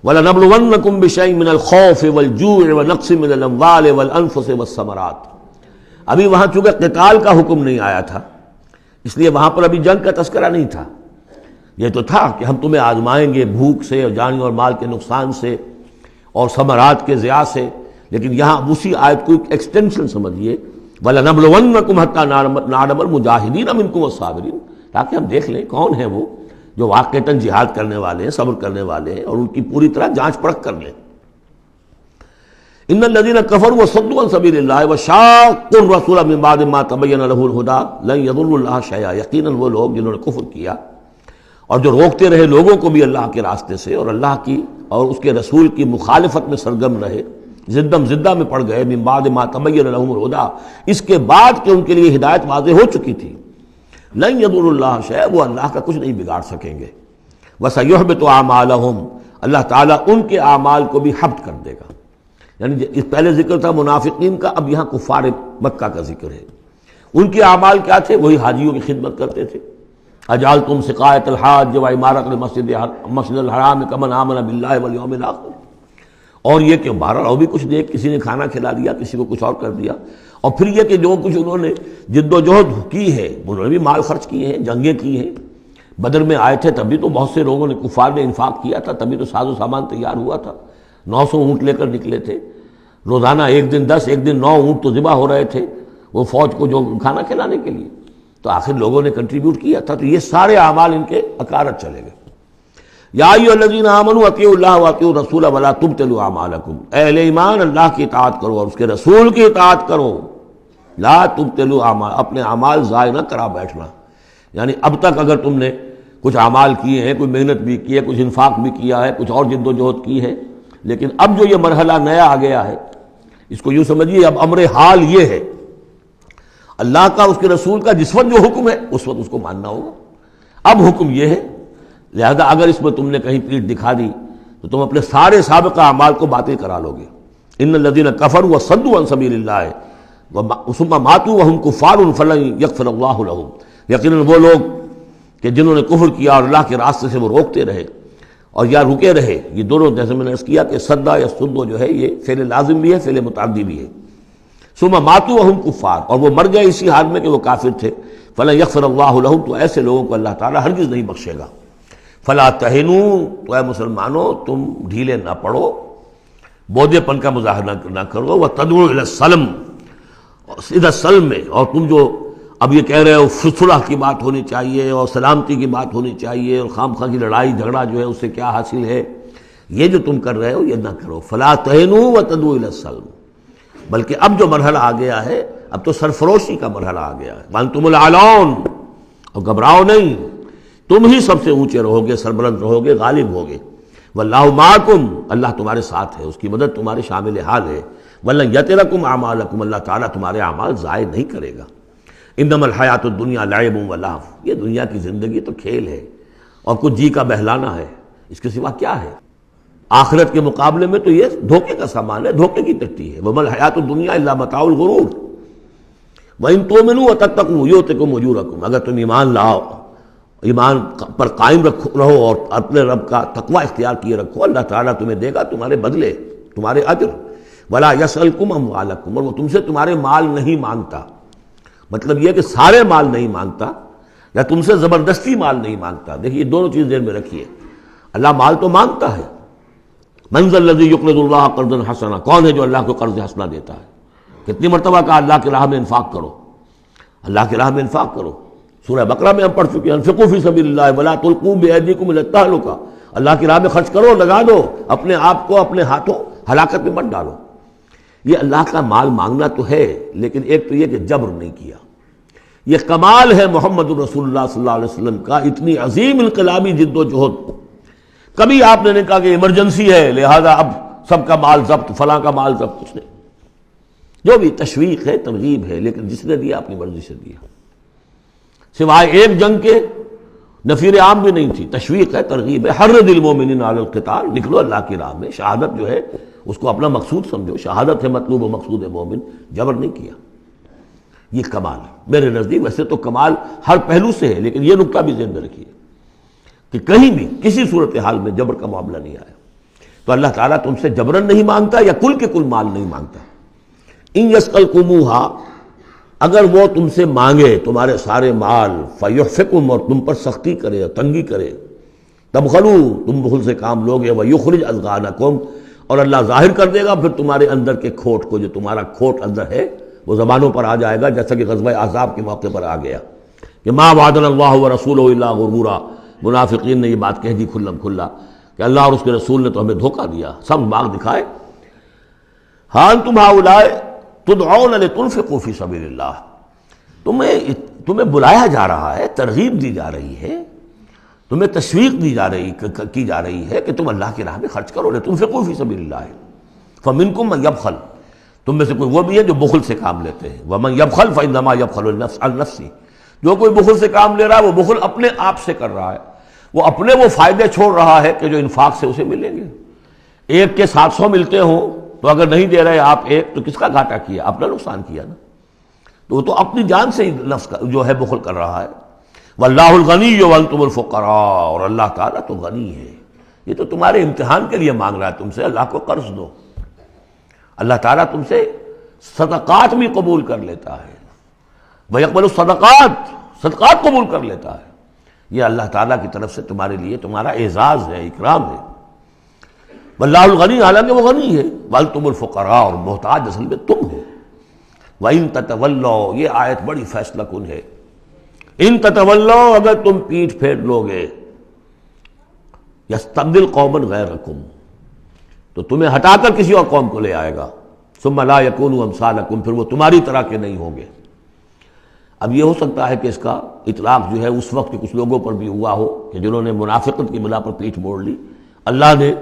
وَلَنَبْلُوَنَّكُمْ بِشَيْءٍ مِّنَ الْخَوْفِ وَالْجُوعِ وَنَقْصٍ مِّنَ الْأَمْوَالِ وَالْأَنفُسِ وَالثَّمَرَاتِ، ابھی وہاں چونکہ قتال کا حکم نہیں آیا تھا، اس لیے وہاں پر ابھی جنگ کا تذکرہ نہیں تھا۔ یہ تو تھا کہ ہم تمہیں آزمائیں گے بھوک سے اور جانی اور مال کے نقصان سے اور ثمرات کے ضیاع سے، لیکن یہاں اسی آیت کو ایک ایکسٹینشن سمجھیے، وَلَنَبْلُوَنَّكُمْ حَتَّىٰ نَعْلَمَ الْمُجَاهِدِينَ مِنكُمْ وَالصَّابِرِينَ، تاکہ ہم دیکھ لیں کون ہیں وہ جو واقعتاً جہاد کرنے والے ہیں، صبر کرنے والے ہیں، اور ان کی پوری طرح جانچ پرکھ کر لیں۔ ان الذين كفروا وصدوا عن سبيل الله وشاقوا الرسول من بعد ما تبين له الهدى لن يضروا الله شيئا، یقیناً وہ لوگ جنہوں نے کفر کیا اور جو روکتے رہے لوگوں کو بھی اللہ کے راستے سے اور اللہ کی اور اس کے رسول کی مخالفت میں سرگرم رہے، زدہ میں پڑ گئے، من بعد ما تبين لهم الهدى، اس کے بعد کہ ان کے لیے ہدایت واضح ہو چکی تھی، لن يضروا الله شيئا، وہ اللہ کا کچھ نہیں بگاڑ سکیں گے، وسيحبط اعمالهم، اللہ تعالیٰ ان کے اعمال کو بھی حبط کر دے گا۔ یعنی اس پہلے ذکر تھا منافقین کا، اب یہاں کفار مکہ کا ذکر ہے۔ ان کے اعمال کیا تھے؟ وہی حاجیوں کی خدمت کرتے تھے۔ اجعلتم سقایۃ الحاج وعمارۃ المسجد الحرام کمن آمن باللہ والیوم الآخر، اور یہ کہ بہرحال اور بھی کچھ دے، کسی نے کھانا کھلا دیا، کسی کو کچھ اور کر دیا، اور پھر یہ کہ جو کچھ انہوں نے جد و جہد کی ہے، انہوں نے بھی مال خرچ کیے ہیں، جنگیں کی ہیں۔ بدر میں آئے تھے تبھی تو بہت سے لوگوں نے کفار نے انفاق کیا تھا، تبھی تو ساز و سامان تیار ہوا تھا، 900 اونٹ لے کر نکلے تھے، روزانہ ایک دن 10 ایک دن 9 اونٹ تو ذبح ہو رہے تھے وہ فوج کو جو کھانا کھلانے کے لیے، تو آخر لوگوں نے کنٹریبیوٹ کیا تھا، تو یہ سارے اعمال ان کے اکارت چلے گئے۔ یا ایھا الذین آمنوا اطیعوا اللہ واطیعوا الرسول ولا تبطلوا اعمالکم، اے اہل ایمان اللہ کی اطاعت کرو اور اس کے رسول کی اطاعت کرو، لا تبطلوا اعمال، اپنے اعمال ضائع نہ کرا بیٹھنا۔ یعنی اب تک اگر تم نے کچھ اعمال کیے ہیں، کوئی محنت بھی کی ہے، کچھ انفاق بھی کیا ہے، کچھ اور جد و جہد کی ہے، لیکن اب جو یہ مرحلہ نیا آ گیا ہے، اس کو یوں سمجھیے اب امر حال یہ ہے، اللہ کا اس کے رسول کا جس وقت جو حکم ہے اس وقت اس کو ماننا ہوگا۔ اب حکم یہ ہے، لہذا اگر اس میں تم نے کہیں پیٹھ دکھا دی تو تم اپنے سارے سابقہ اعمال کو باطل کرا لو گے۔ ان الذین کفروا وصدوا عن سبیل اللہ ثم ماتوا وهم کفار فلن یغفر اللہ لهم، یقیناً وہ لوگ کہ جنہوں نے کفر کیا اور اللہ کے راستے سے وہ روکتے رہے اور یا رکے رہے، یہ دونوں جیسے میں نے عرض کیا کہ صدا یا صدو جو ہے یہ فعل لازم بھی ہے، فعل متعدی بھی ہے۔ ثم ماتوا وهم کفار، اور وہ مر گئے اسی حال میں کہ وہ کافر تھے، فلن یغفر اللہ لهم، تو ایسے لوگوں کو اللہ تعالیٰ ہرگز نہیں بخشے گا۔ فلا تہنوا، تو اے مسلمانوں تم ڈھیلے نہ پڑو، بودے پن کا مظاہرہ نہ کرو، وتدعوا الی السلم، سیدھا سلم میں، اور تم جو اب یہ کہہ رہے ہو صلح کی بات ہونی چاہیے اور سلامتی کی بات ہونی چاہیے اور خام خواہ کی لڑائی جھگڑا جو ہے اس سے کیا حاصل ہے، یہ جو تم کر رہے ہو یہ نہ کرو۔ فلا تہنوا وتدعوا الی السلم، بلکہ اب جو مرحلہ آ گیا ہے اب تو سرفروشی کا مرحلہ آ گیا ہے، وانتم الاعلون، اور گھبراؤ نہیں، تم ہی سب سے اونچے رہو گے، سربلند رہو گے، غالب ہوگے۔ واللہ معکم، اللہ تمہارے ساتھ ہے، اس کی مدد تمہارے شامل حال ہے۔ ولن یترکم اعمالکم، اللہ تعالیٰ تمہارے اعمال ضائع نہیں کرے گا۔ انما الحیات الدنیا لعب و لہو، یہ دنیا کی زندگی تو کھیل ہے اور کچھ جی کا بہلانا ہے، اس کے سوا کیا ہے؟ آخرت کے مقابلے میں تو یہ دھوکے کا سامان ہے، دھوکے کی ٹٹی ہے۔ وما الحیات الدنیا الا متاع الغرور وان تؤمنوا وتتقوا یؤتکم اجورکم، اگر تم ایمان لاؤ، ایمان پر قائم رہو اور اپنے رب کا تقوی اختیار کیے رکھو، اللہ تعالیٰ تمہیں دے گا تمہارے بدلے، تمہارے اجر۔ ولا یسألکم اموالکم، اور وہ تم سے تمہارے مال نہیں مانگتا، مطلب یہ کہ سارے مال نہیں مانگتا یا تم سے زبردستی مال نہیں مانگتا۔ دیکھیے دونوں چیز ذہن میں رکھیے، اللہ مال تو مانگتا ہے، من ذا الذی یقرض اللہ قرضا حسنا، کون ہے جو اللہ کو قرض حسنہ دیتا ہے؟ کتنی مرتبہ کہا اللہ کی راہ میں انفاق کرو، اللہ کی راہ میں انفاق کرو۔ سورہ بقرہ میں ہم پڑھ چکے ہیں، انفقوا فی سبیل اللہ ولا تلقوا بایدیکم الی التہلکہ، اللہ کی راہ میں خرچ کرو، لگا دو، اپنے آپ کو اپنے ہاتھوں ہلاکت میں مت ڈالو۔ یہ اللہ کا مال مانگنا تو ہے، لیکن ایک تو یہ کہ جبر نہیں کیا۔ یہ کمال ہے محمد رسول اللہ صلی اللہ علیہ وسلم کا، اتنی عظیم انقلابی جد و جہد۔ کبھی آپ نے نہیں کہا کہ ایمرجنسی ہے لہذا اب سب کا مال ضبط، فلاں کا مال ضبط، کچھ نہیں، جو بھی تشویق ہے ترغیب ہے، لیکن جس نے دیا اپنی مرضی سے دیا، سوائے ایک جنگ کے نفیر عام بھی نہیں تھی، تشویق ہے ترغیب ہے، حرض المؤمنین علی القتال، نکلو اللہ کی راہ میں، شہادت جو ہے اس کو اپنا مقصود سمجھو، شہادت ہے مطلوب و مقصود مومن، جبر نہیں کیا۔ یہ کمال ہے میرے نزدیک۔ ویسے تو کمال ہر پہلو سے ہے، لیکن یہ نکتہ بھی ذہن میں رکھیے کہ کہیں بھی کسی صورتحال میں جبر کا معاملہ نہیں آیا۔ تو اللہ تعالیٰ تم سے جبرن نہیں مانگتا یا کل کے کل مال نہیں مانگتا۔ ان یسألکموہا، اگر وہ تم سے مانگے تمہارے سارے مال فیحفکم، اور تم پر سختی کرے اور تنگی کرے، تبخلوا، تم بخل سے کام لوگے، ویخرج اضغانکم، اور اللہ ظاہر کر دے گا پھر تمہارے اندر کے کھوٹ کو، جو تمہارا کھوٹ اندر ہے وہ زبانوں پر آ جائے گا، جیسا کہ غزوہ احزاب کے موقع پر آ گیا کہ ما وعدنا اللہ ورسولہ الا غرورا، منافقین نے یہ بات کہہ دی کھلم کھلا کہ اللہ اور اس کے رسول نے تو ہمیں دھوکہ دیا، سب باغ دکھائے۔ ہاں انتم ہؤلاء تدعون لتنفقوا فی سبیل اللہ، تمہیں بلایا جا رہا ہے، ترغیب دی جا رہی ہے، تمہیں تشویق کی جا رہی ہے کہ تم اللہ کی راہ میں خرچ کرو، لتنفقوا فی سبیل اللہ، فمنکم من یبخل، تم میں سے کوئی وہ بھی ہے جو بخل سے کام لیتے ہیں، ومن یبخل فانما یبخل عن نفسہ، جو کوئی بخل سے کام لے رہا ہے وہ بخل اپنے آپ سے کر رہا ہے، وہ اپنے وہ فائدے چھوڑ رہا ہے کہ جو انفاق سے اسے ملیں گے۔ ایک کے 700 ملتے ہوں تو اگر نہیں دے رہے آپ ایک تو کس کا گھاٹا کیا؟ اپنا نقصان کیا نا، تو وہ تو اپنی جان سے ہی نفس کا جو ہے بخل کر رہا ہے۔ واللہ الغنی وانتم الفقراء، اور اللہ تعالیٰ تو غنی ہے، یہ تو تمہارے امتحان کے لیے مانگ رہا ہے تم سے، اللہ کو قرض دو، اللہ تعالیٰ تم سے صدقات بھی قبول کر لیتا ہے، وَيَقْبَلُ الصَّدَقَاتِ، صدقات قبول کر لیتا ہے، یہ اللہ تعالیٰ کی طرف سے تمہارے لیے تمہارا اعزاز ہے، اکرام ہے۔ واللہ الغنی، حالانکہ وہ غنی ہے، وَأَنْتُمُ الْفُقَرَاءُ، اور محتاج اصل میں تم ہو۔ وَإِن تَتَوَلَّوْا، یہ آیت بڑی فیصلہ کن ہے، ان تتولوا، اگر تم پیٹھ پھیر لوگے، یستبدل قوما غیرکم، تو تمہیں ہٹا کر کسی اور قوم کو لے آئے گا، ثم لا یکونوا امثالکم، پھر وہ تمہاری طرح کے نہیں ہوں گے۔ اب یہ ہو سکتا ہے کہ اس کا اطلاق جو ہے اس وقت کے کچھ لوگوں پر بھی ہوا ہو کہ جنہوں نے منافقت کی بنا پر پیٹھ موڑ لی، اللہ نے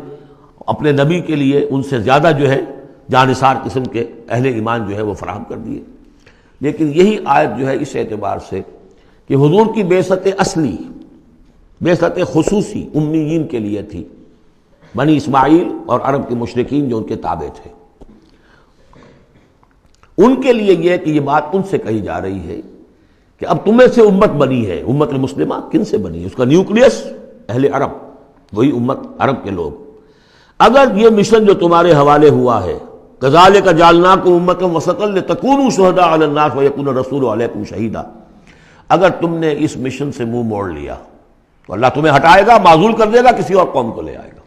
اپنے نبی کے لیے ان سے زیادہ جو ہے جانثار قسم کے اہل ایمان جو ہے وہ فراہم کر دیے۔ لیکن یہی آیت جو ہے اس اعتبار سے کہ حضور کی بعثت اصلی، بعثت خصوصی امیین کے لیے تھی، بنی اسماعیل اور عرب کے مشرکین جو ان کے تابع تھے، ان کے لیے یہ کہ یہ بات ان سے کہی جا رہی ہے کہ اب تمہیں سے امت بنی ہے، امت مسلمہ کن سے بنی ہے؟ اس کا نیوکلیس اہل عرب، وہی امت عرب کے لوگ۔ اگر یہ مشن جو تمہارے حوالے ہوا ہے، کذالک جعلناکم امۃ وسطا لتکونوا شہداء علی الناس ویکون الرسول علیکم شہیدا، اگر تم نے اس مشن سے منہ موڑ لیا تو اللہ تمہیں ہٹائے گا، معزول کر دے گا، کسی اور قوم کو لے آئے گا۔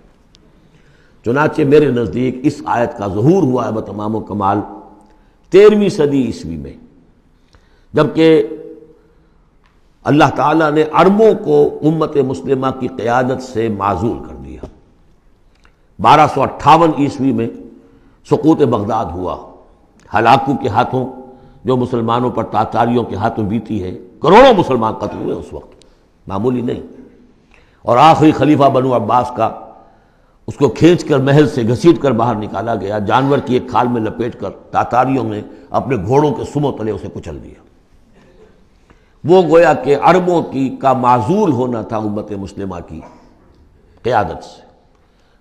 چنانچہ میرے نزدیک اس آیت کا ظہور ہوا ہے بتمام و کمال 13ویں صدی عیسوی میں، جبکہ اللہ تعالیٰ نے عربوں کو امت مسلمہ کی قیادت سے معزول کر دیا۔ 1258 عیسوی میں سقوط بغداد ہوا، ہلاکو کے ہاتھوں جو مسلمانوں پر تاتاریوں کے ہاتھوں بیتی ہے، کروڑوں مسلمان قتل ہوئے اس وقت، معمولی نہیں، اور آخری خلیفہ بنو عباس کا اس کو کھینچ کر محل سے گھسیٹ کر باہر نکالا گیا، جانور کی ایک کھال میں لپیٹ کر تاتاریوں نے اپنے گھوڑوں کے سموں تلے اسے کچل دیا۔ وہ گویا کہ عربوں کا معزول ہونا تھا امت مسلمہ کی قیادت سے۔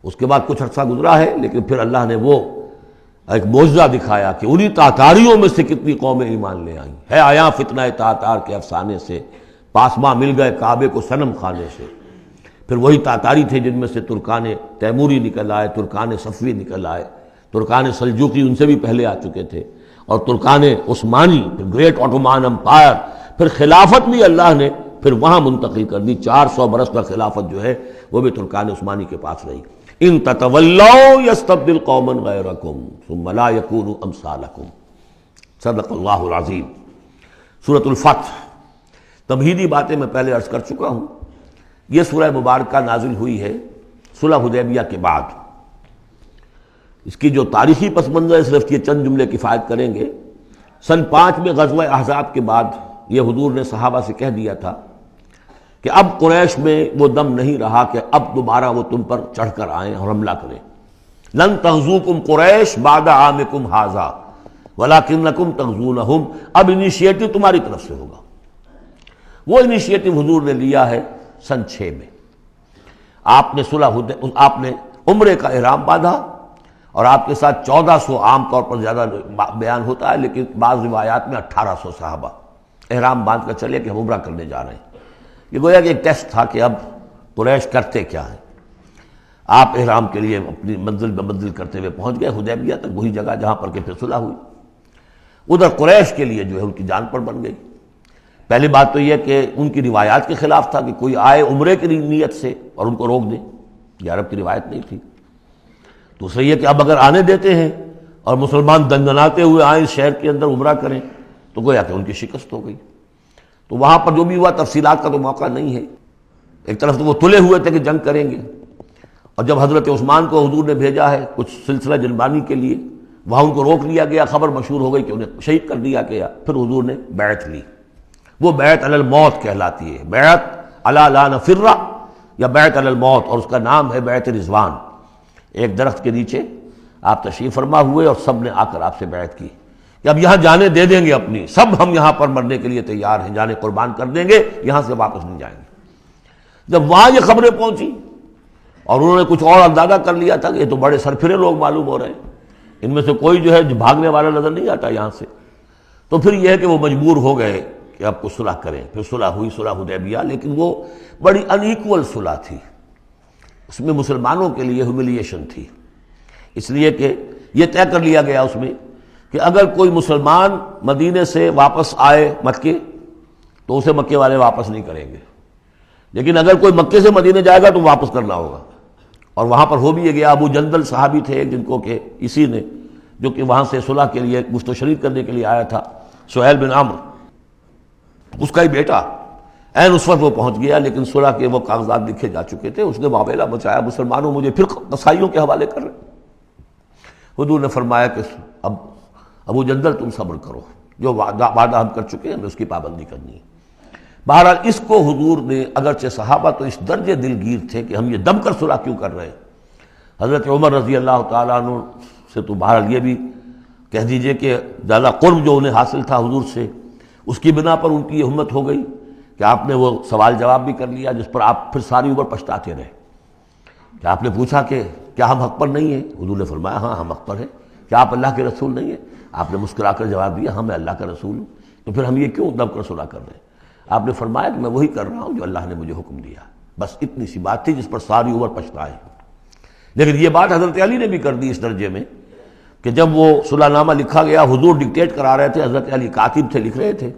اس کے بعد کچھ عرصہ گزرا ہے، لیکن پھر اللہ نے وہ ایک معجزہ دکھایا کہ انہی تاتاریوں میں سے کتنی قومیں ایمان لے آئیں۔ ہے آیا فتنہ تاتار کے افسانے سے، پاسباں مل گئے کعبے کو صنم خانے سے۔ پھر وہی تاتاری تھے جن میں سے ترکان تیموری نکل آئے، ترکان صفوی نکل آئے، ترکان سلجوقی ان سے بھی پہلے آ چکے تھے، اور ترکان عثمانی، پھر گریٹ آٹومان امپائر، پھر خلافت بھی اللہ نے پھر وہاں منتقل کر دی۔ 400 برس کا خلافت جو ہے وہ بھی ترکان عثمانی کے پاس رہی۔ ان تتولوا یستبدل قوما غیرکم ثم لا یکونوا امثالکم، صدق اللہ العظیم۔ سورۃ الفتح، تمہیدی باتیں میں پہلے عرض کر چکا ہوں۔ یہ سورہ مبارکہ نازل ہوئی ہے صلح حدیبیہ کے بعد۔ اس کی جو تاریخی پس منظر ہے صرف یہ چند جملے کفایت کریں گے۔ سن 5 میں غزوہ احزاب کے بعد یہ حضور نے صحابہ سے کہہ دیا تھا کہ اب قریش میں وہ دم نہیں رہا کہ اب دوبارہ وہ تم پر چڑھ کر آئیں اور حملہ کریں۔ لن تغزوکم قریش بعد عامکم ھذا ولکنکم تغزونہم، اب انیشیٹو تمہاری طرف سے ہوگا۔ وہ انیشیٹو حضور نے لیا ہے سن 6 میں۔ آپ نے عمرے کا احرام باندھا، اور آپ کے ساتھ 1400، عام طور پر زیادہ بیان ہوتا ہے لیکن بعض روایات میں 1800 صحابہ احرام باندھ کر چلے کہ ہم عمرہ کرنے جا رہے ہیں۔ یہ گویا کہ ایک ٹیسٹ تھا کہ اب قریش کرتے کیا ہیں۔ آپ احرام کے لیے اپنی منزل بمنزل کرتے ہوئے پہنچ گئے حدیبیہ تک، وہی جگہ جہاں پر کہ پھر صلح ہوئی۔ ادھر قریش کے لیے جو ہے ان کی جان پر بن گئی۔ پہلی بات تو یہ کہ ان کی روایات کے خلاف تھا کہ کوئی آئے عمرے کی نیت سے اور ان کو روک دے، یہ عرب کی روایت نہیں تھی۔ دوسرا یہ کہ اب اگر آنے دیتے ہیں اور مسلمان دندناتے ہوئے آئیں اس شہر کے اندر عمرہ کریں تو گویا کہ ان کی شکست ہو گئی۔ تو وہاں پر جو بھی ہوا تفصیلات کا تو موقع نہیں ہے۔ ایک طرف تو وہ تلے ہوئے تھے کہ جنگ کریں گے، اور جب حضرت عثمان کو حضور نے بھیجا ہے کچھ سلسلہ جنبانی کے لیے، وہاں ان کو روک لیا گیا، خبر مشہور ہو گئی کہ انہیں شہید کر دیا گیا۔ پھر حضور نے بیعت لی، وہ بیعت علی الموت کہلاتی ہے، بیعت علی لا نفر یا بیعت علی الموت، اور اس کا نام ہے بیعت رضوان۔ ایک درخت کے نیچے آپ تشریف فرما ہوئے اور سب نے آ کر آپ سے بیعت کی کہ اب یہاں جانیں دے دیں گے اپنی، سب ہم یہاں پر مرنے کے لیے تیار ہیں، جانیں قربان کر دیں گے، یہاں سے واپس نہیں جائیں گے۔ جب وہاں یہ خبریں پہنچی اور انہوں نے کچھ اور اندازہ کر لیا تھا کہ یہ تو بڑے سرفرے لوگ معلوم ہو رہے ہیں، ان میں سے کوئی جو ہے بھاگنے والا نظر نہیں آتا یہاں سے، تو پھر یہ ہے کہ وہ مجبور ہو گئے کہ اب کچھ صلح کریں۔ پھر صلح ہوئی، صلح حدیبیہ، لیکن وہ بڑی ان ایکول صلح تھی، اس میں مسلمانوں کے لیے ہیوملیشن تھی، اس لیے کہ یہ طے کر لیا گیا اس میں کہ اگر کوئی مسلمان مدینے سے واپس آئے مکے تو اسے مکے والے واپس نہیں کریں گے، لیکن اگر کوئی مکے سے مدینے جائے گا تو واپس کرنا ہوگا۔ اور وہاں پر ہو بھی گیا، ابو جندل صحابی تھے جن کو کہ اسی نے جو کہ وہاں سے صلح کے لیے گفت و شنید کرنے کے لیے آیا تھا، سہیل بن عمرو، اس کا ہی بیٹا عین اس وقت وہ پہنچ گیا، لیکن صلح کے وہ کاغذات لکھے جا چکے تھے، اس نے معاملہ بچایا، مسلمانوں مجھے پھر قصائیوں کے حوالے کر رہے۔ حضور نے فرمایا کہ اب ابو جندل تم صبر کرو، جو وعدہ ہم کر چکے ہیں ہمیں اس کی پابندی کرنی ہے۔ بہرحال اس کو حضور نے، اگرچہ صحابہ تو اس درجے دلگیر تھے کہ ہم یہ دم کر صلح کیوں کر رہے ہیں، حضرت عمر رضی اللہ تعالیٰ عنہ سے تو بہرحال یہ بھی کہہ دیجئے کہ زیادہ قرب جو انہیں حاصل تھا حضور سے، اس کی بنا پر ان کی یہ ہمت ہو گئی کہ آپ نے وہ سوال جواب بھی کر لیا جس پر آپ پھر ساری عمر پچھتاتے رہے۔ کہ آپ نے پوچھا کہ کیا ہم حق پر نہیں ہیں؟ حضور نے فرمایا ہاں ہم حق پر ہیں۔ کیا آپ اللہ کے رسول نہیں ہیں؟ آپ نے مسکرا کر جواب دیا ہاں میں اللہ کا رسول ہوں۔ تو پھر ہم یہ کیوں دب کر صلح کر رہے ہیں؟ آپ نے فرمایا کہ میں وہی کر رہا ہوں جو اللہ نے مجھے حکم دیا۔ بس اتنی سی بات تھی جس پر ساری عمر پچھتائے۔ لیکن یہ بات حضرت علی نے بھی کر دی اس درجے میں کہ جب وہ صلح نامہ لکھا گیا، حضور ڈکٹیٹ کرا رہے تھے، حضرت علی کاتب تھے، لکھ رہے تھے،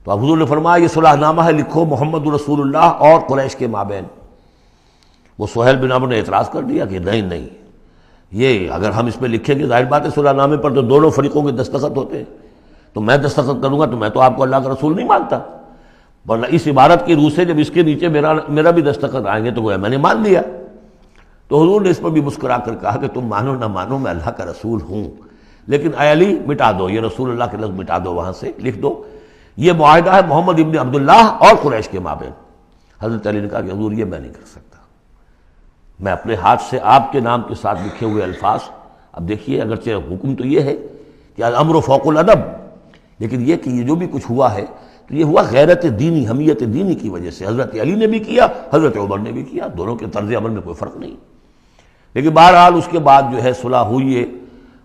تو اب حضور نے فرمایا یہ صلح نامہ ہے، لکھو محمد رسول اللہ اور قریش کے مابین۔ وہ سہیل بن عمرو نے اعتراض کر دیا کہ نہیں، یہ اگر ہم اس میں لکھیں گے ظاہر بات ہے صلح نامے پر تو دونوں فریقوں کے دستخط ہوتے ہیں، تو میں دستخط کروں گا تو میں تو آپ کو اللہ کا رسول نہیں مانتا، ورنہ اس عبارت کی روح سے جب اس کے نیچے میرا بھی دستخط آئیں گے تو وہ میں نے مان لیا۔ تو حضور نے اس پر بھی مسکرا کر کہا کہ تم مانو نہ مانو میں اللہ کا رسول ہوں، لیکن اے علی مٹا دو یہ رسول اللہ کے لفظ، مٹا دو، وہاں سے لکھ دو یہ معاہدہ ہے محمد ابن عبداللہ اور قریش کے مابین۔ حضرت علی نے کہا کہ حضور یہ میں نہیں کر سکتا، میں اپنے ہاتھ سے آپ کے نام کے ساتھ لکھے ہوئے الفاظ، اب دیکھیے اگرچہ حکم تو یہ ہے کہ الامر فوق الادب، لیکن یہ کہ یہ جو بھی کچھ ہوا ہے تو یہ ہوا غیرت دینی، حمیت دینی کی وجہ سے۔ حضرت علی نے بھی کیا، حضرت عمر نے بھی کیا، دونوں کے طرز عمل میں کوئی فرق نہیں۔ لیکن بہرحال اس کے بعد جو ہے صلح ہوئی ہے،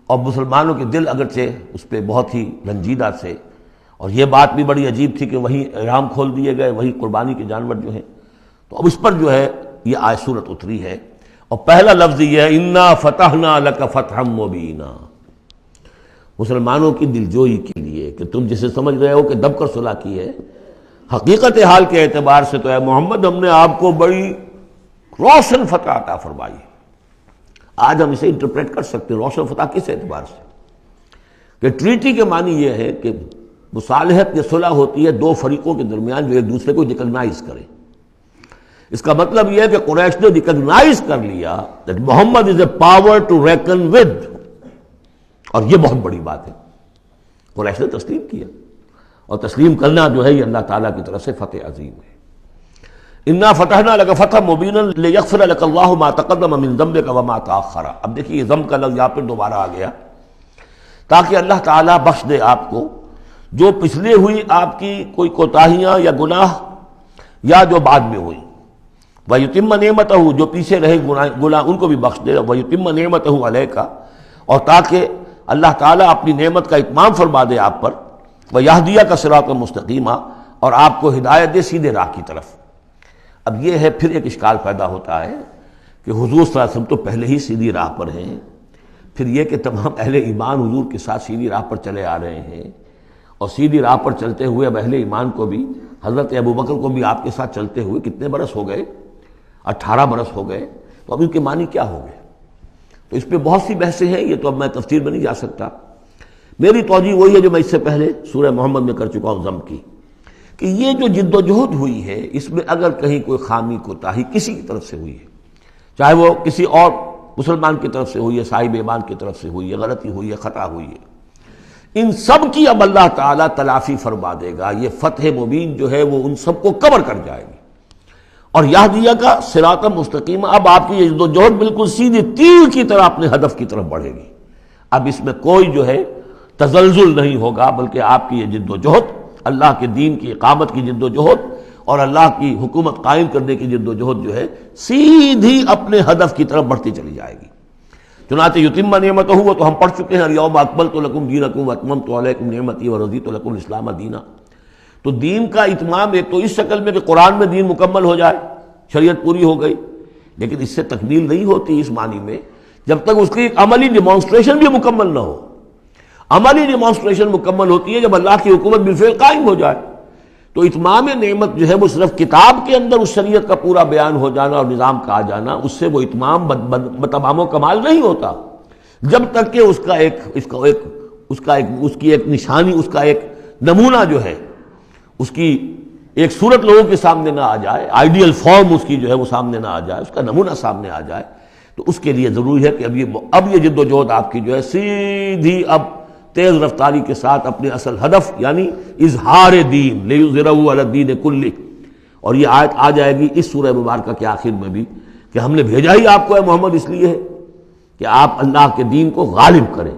اور مسلمانوں کے دل اگرچہ اس پہ بہت ہی رنجیدہ تھے، اور یہ بات بھی بڑی عجیب تھی کہ وہیں احرام کھول دیے گئے، وہیں قربانی کے جانور جو ہیں، تو اب اس پر جو ہے یہ آیت سورت اتری ہے، اور پہلا لفظ یہ ہے انا فتحنا لک فتحا مبینا، مسلمانوں کی دلجوئی کے لیے کہ تم جسے سمجھ رہے ہو کہ دب کر صلح کی ہے، حقیقت حال کے اعتبار سے تو اے محمد ہم نے آپ کو بڑی روشن فتح عطا فرمائی۔ آج ہم اسے انٹرپریٹ کر سکتے ہیں روشن فتح کس اعتبار سے کہ ٹریٹی کے معنی یہ ہے کہ مصالحت یا صلح ہوتی ہے دو فریقوں کے درمیان جو ایک دوسرے کو ریکگنائز کریں۔ اس کا مطلب یہ ہے کہ قریش نے ریکگنائز کر لیا that Muhammad is a power to reckon with، اور یہ بہت بڑی بات ہے، قریش نے تسلیم کیا، اور تسلیم کرنا جو ہے یہ اللہ تعالیٰ کی طرف سے فتح عظیم ہے۔ انا فتحنا لک فتحا مبینا لیغفر لک اللہ ما تقدم من ذنبک وما تاخر۔ اب دیکھیے ذنب کا لفظ یہاں پر دوبارہ آ گیا، تاکہ اللہ تعالیٰ بخش دے آپ کو جو پچھلے ہوئی آپ کی کوئی کوتاہیاں یا گناہ یا جو بعد میں ہوئی، وَيُتِمَّ نِعْمَتَهُ جو پیچھے رہے گناہ ان کو بھی بخش دے، وَيُتِمَّ نِعْمَتَهُ عَلَيْكَ اور تاکہ اللہ تعالیٰ اپنی نعمت کا اتمام فرما دے آپ پر، وَيَهْدِيَكَ صِرَاطًا مُسْتَقِيمًا اور آپ کو ہدایت دے سیدھے راہ کی طرف۔ اب یہ ہے پھر ایک اشکال پیدا ہوتا ہے کہ حضور صلی اللہ علیہ وسلم تو پہلے ہی سیدھی راہ پر ہیں، پھر یہ کہ تمام اہل ایمان حضور کے ساتھ سیدھی راہ پر چلے آ رہے ہیں، اور سیدھی راہ پر چلتے ہوئے اب اہل ایمان کو بھی، حضرت ابوبکر کو بھی آپ کے ساتھ چلتے ہوئے کتنے برس ہو گئے؟ 18 برس ہو گئے، تو اب ان کے معنی کیا ہو گئے؟ تو اس پہ بہت سی بحثیں ہیں، یہ تو اب میں تفسیر میں نہیں جا سکتا۔ میری توجہ وہی ہے جو میں اس سے پہلے سورہ محمد میں کر چکا ہوں ضم کی، کہ یہ جو جد و جہد ہوئی ہے اس میں اگر کہیں کوئی خامی کوتاہی کسی کی طرف سے ہوئی ہے، چاہے وہ کسی اور مسلمان کی طرف سے ہوئی ہے، صاحب ایمان کی طرف سے ہوئی ہے، غلطی ہوئی ہے، خطا ہوئی ہے، ان سب کی اب اللہ تعالیٰ تلافی فرما دے گا۔ یہ فتح مبین جو ہے وہ ان سب کو کور کر جائے گی، اور یہدیہ کا صراط مستقیم، اب آپ کی یہ جد و جہد بالکل سیدھی تیر کی طرح اپنے ہدف کی طرف بڑھے گی۔ اب اس میں کوئی جو ہے تزلزل نہیں ہوگا، بلکہ آپ کی یہ جد و جہد، اللہ کے دین کی اقامت کی جد و جہد اور اللہ کی حکومت قائم کرنے کی جد و جہد جو ہے سیدھی اپنے ہدف کی طرف بڑھتی چلی جائے گی۔ چنانچہ یتم نعمتہ، وہ تو ہم پڑھ چکے ہیں، الیوم اکملت لکم دینکم واتممت علیکم نعمتی ورضیت لکم الاسلام دینا۔ تو دین کا اتمام ایک تو اس شکل میں کہ قرآن میں دین مکمل ہو جائے، شریعت پوری ہو گئی، لیکن اس سے تکمیل نہیں ہوتی اس معنی میں جب تک اس کی ایک عملی ڈیمانسٹریشن بھی مکمل نہ ہو۔ عملی ڈیمانسٹریشن مکمل ہوتی ہے جب اللہ کی حکومت بالفعل قائم ہو جائے۔ تو اتمام نعمت جو ہے وہ صرف کتاب کے اندر اس شریعت کا پورا بیان ہو جانا اور نظام کا آ جانا، اس سے وہ اتمام تمام و کمال نہیں ہوتا جب تک کہ اس کی ایک نشانی، اس کا ایک نمونہ جو ہے، اس کی ایک صورت لوگوں کے سامنے نہ آ جائے، آئیڈیل فارم اس کی جو ہے وہ سامنے نہ آ جائے، اس کا نمونہ سامنے آ جائے۔ تو اس کے لیے ضروری ہے کہ اب یہ جد و جہد آپ کی جو ہے سیدھی اب تیز رفتاری کے ساتھ اپنے اصل ہدف یعنی اظہار دین، لیظہرہ علی الدین کلہ، اور یہ آیت آ جائے گی اس سورہ مبارکہ کے آخر میں بھی کہ ہم نے بھیجا ہی آپ کو اے محمد اس لیے ہے کہ آپ اللہ کے دین کو غالب کریں۔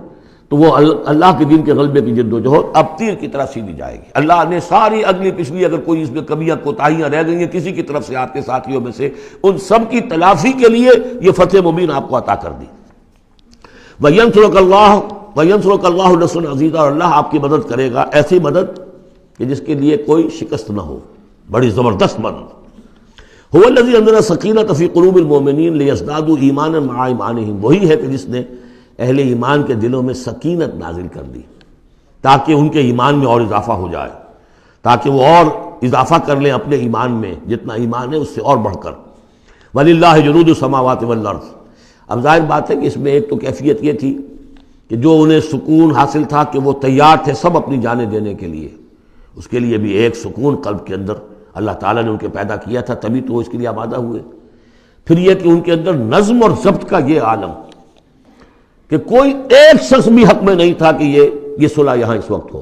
تو وہ اللہ کے دین کے غلبے کی جد و جہد اب تیر کی طرح سیدھی جائے گی۔ اللہ نے ساری اگلی پچھلی اگر کوئی اس میں کمیاں کوتاہیاں رہ گئی ہیں کسی کی طرف سے آپ کے ساتھیوں میں سے، ان سب کی تلافی کے لیے یہ فتح مبین آپ کو عطا کر دی۔ وَيَنْصُرَكَ اللَّهُ نَصْرًا عَزِيزًا، اور اللہ آپ کی مدد کرے گا ایسی مدد کہ جس کے لیے کوئی شکست نہ ہو، بڑی زبردست مدد۔ هُوَ الَّذِي أَنزَلَ السَّكِينَةَ فِي قُلُوبِ الْمُؤْمِنِينَ لِيَزْدَادُوا إِيمَانًا مَعَ إِيمَانِهِمْ، وہی ہے کہ جس نے اہل ایمان کے دلوں میں سکینت نازل کر دی تاکہ ان کے ایمان میں اور اضافہ ہو جائے، تاکہ وہ اور اضافہ کر لیں اپنے ایمان میں، جتنا ایمان ہے اس سے اور بڑھ کر۔ وَلِلَّهِ جُنُودُ السَّمَاوَاتِ وَالْأَرْضِ، اب ظاہر بات ہے کہ اس میں ایک تو کیفیت یہ تھی کہ جو انہیں سکون حاصل تھا کہ وہ تیار تھے سب اپنی جانیں دینے کے لیے، اس کے لیے بھی ایک سکون قلب کے اندر اللہ تعالیٰ نے ان کے پیدا کیا تھا، تبھی تو وہ اس کے لیے آمادہ ہوئے۔ پھر یہ کہ ان کے اندر نظم اور ضبط کا یہ عالم کہ کوئی ایک شخص بھی حق میں نہیں تھا کہ یہ صلح یہاں اس وقت ہو،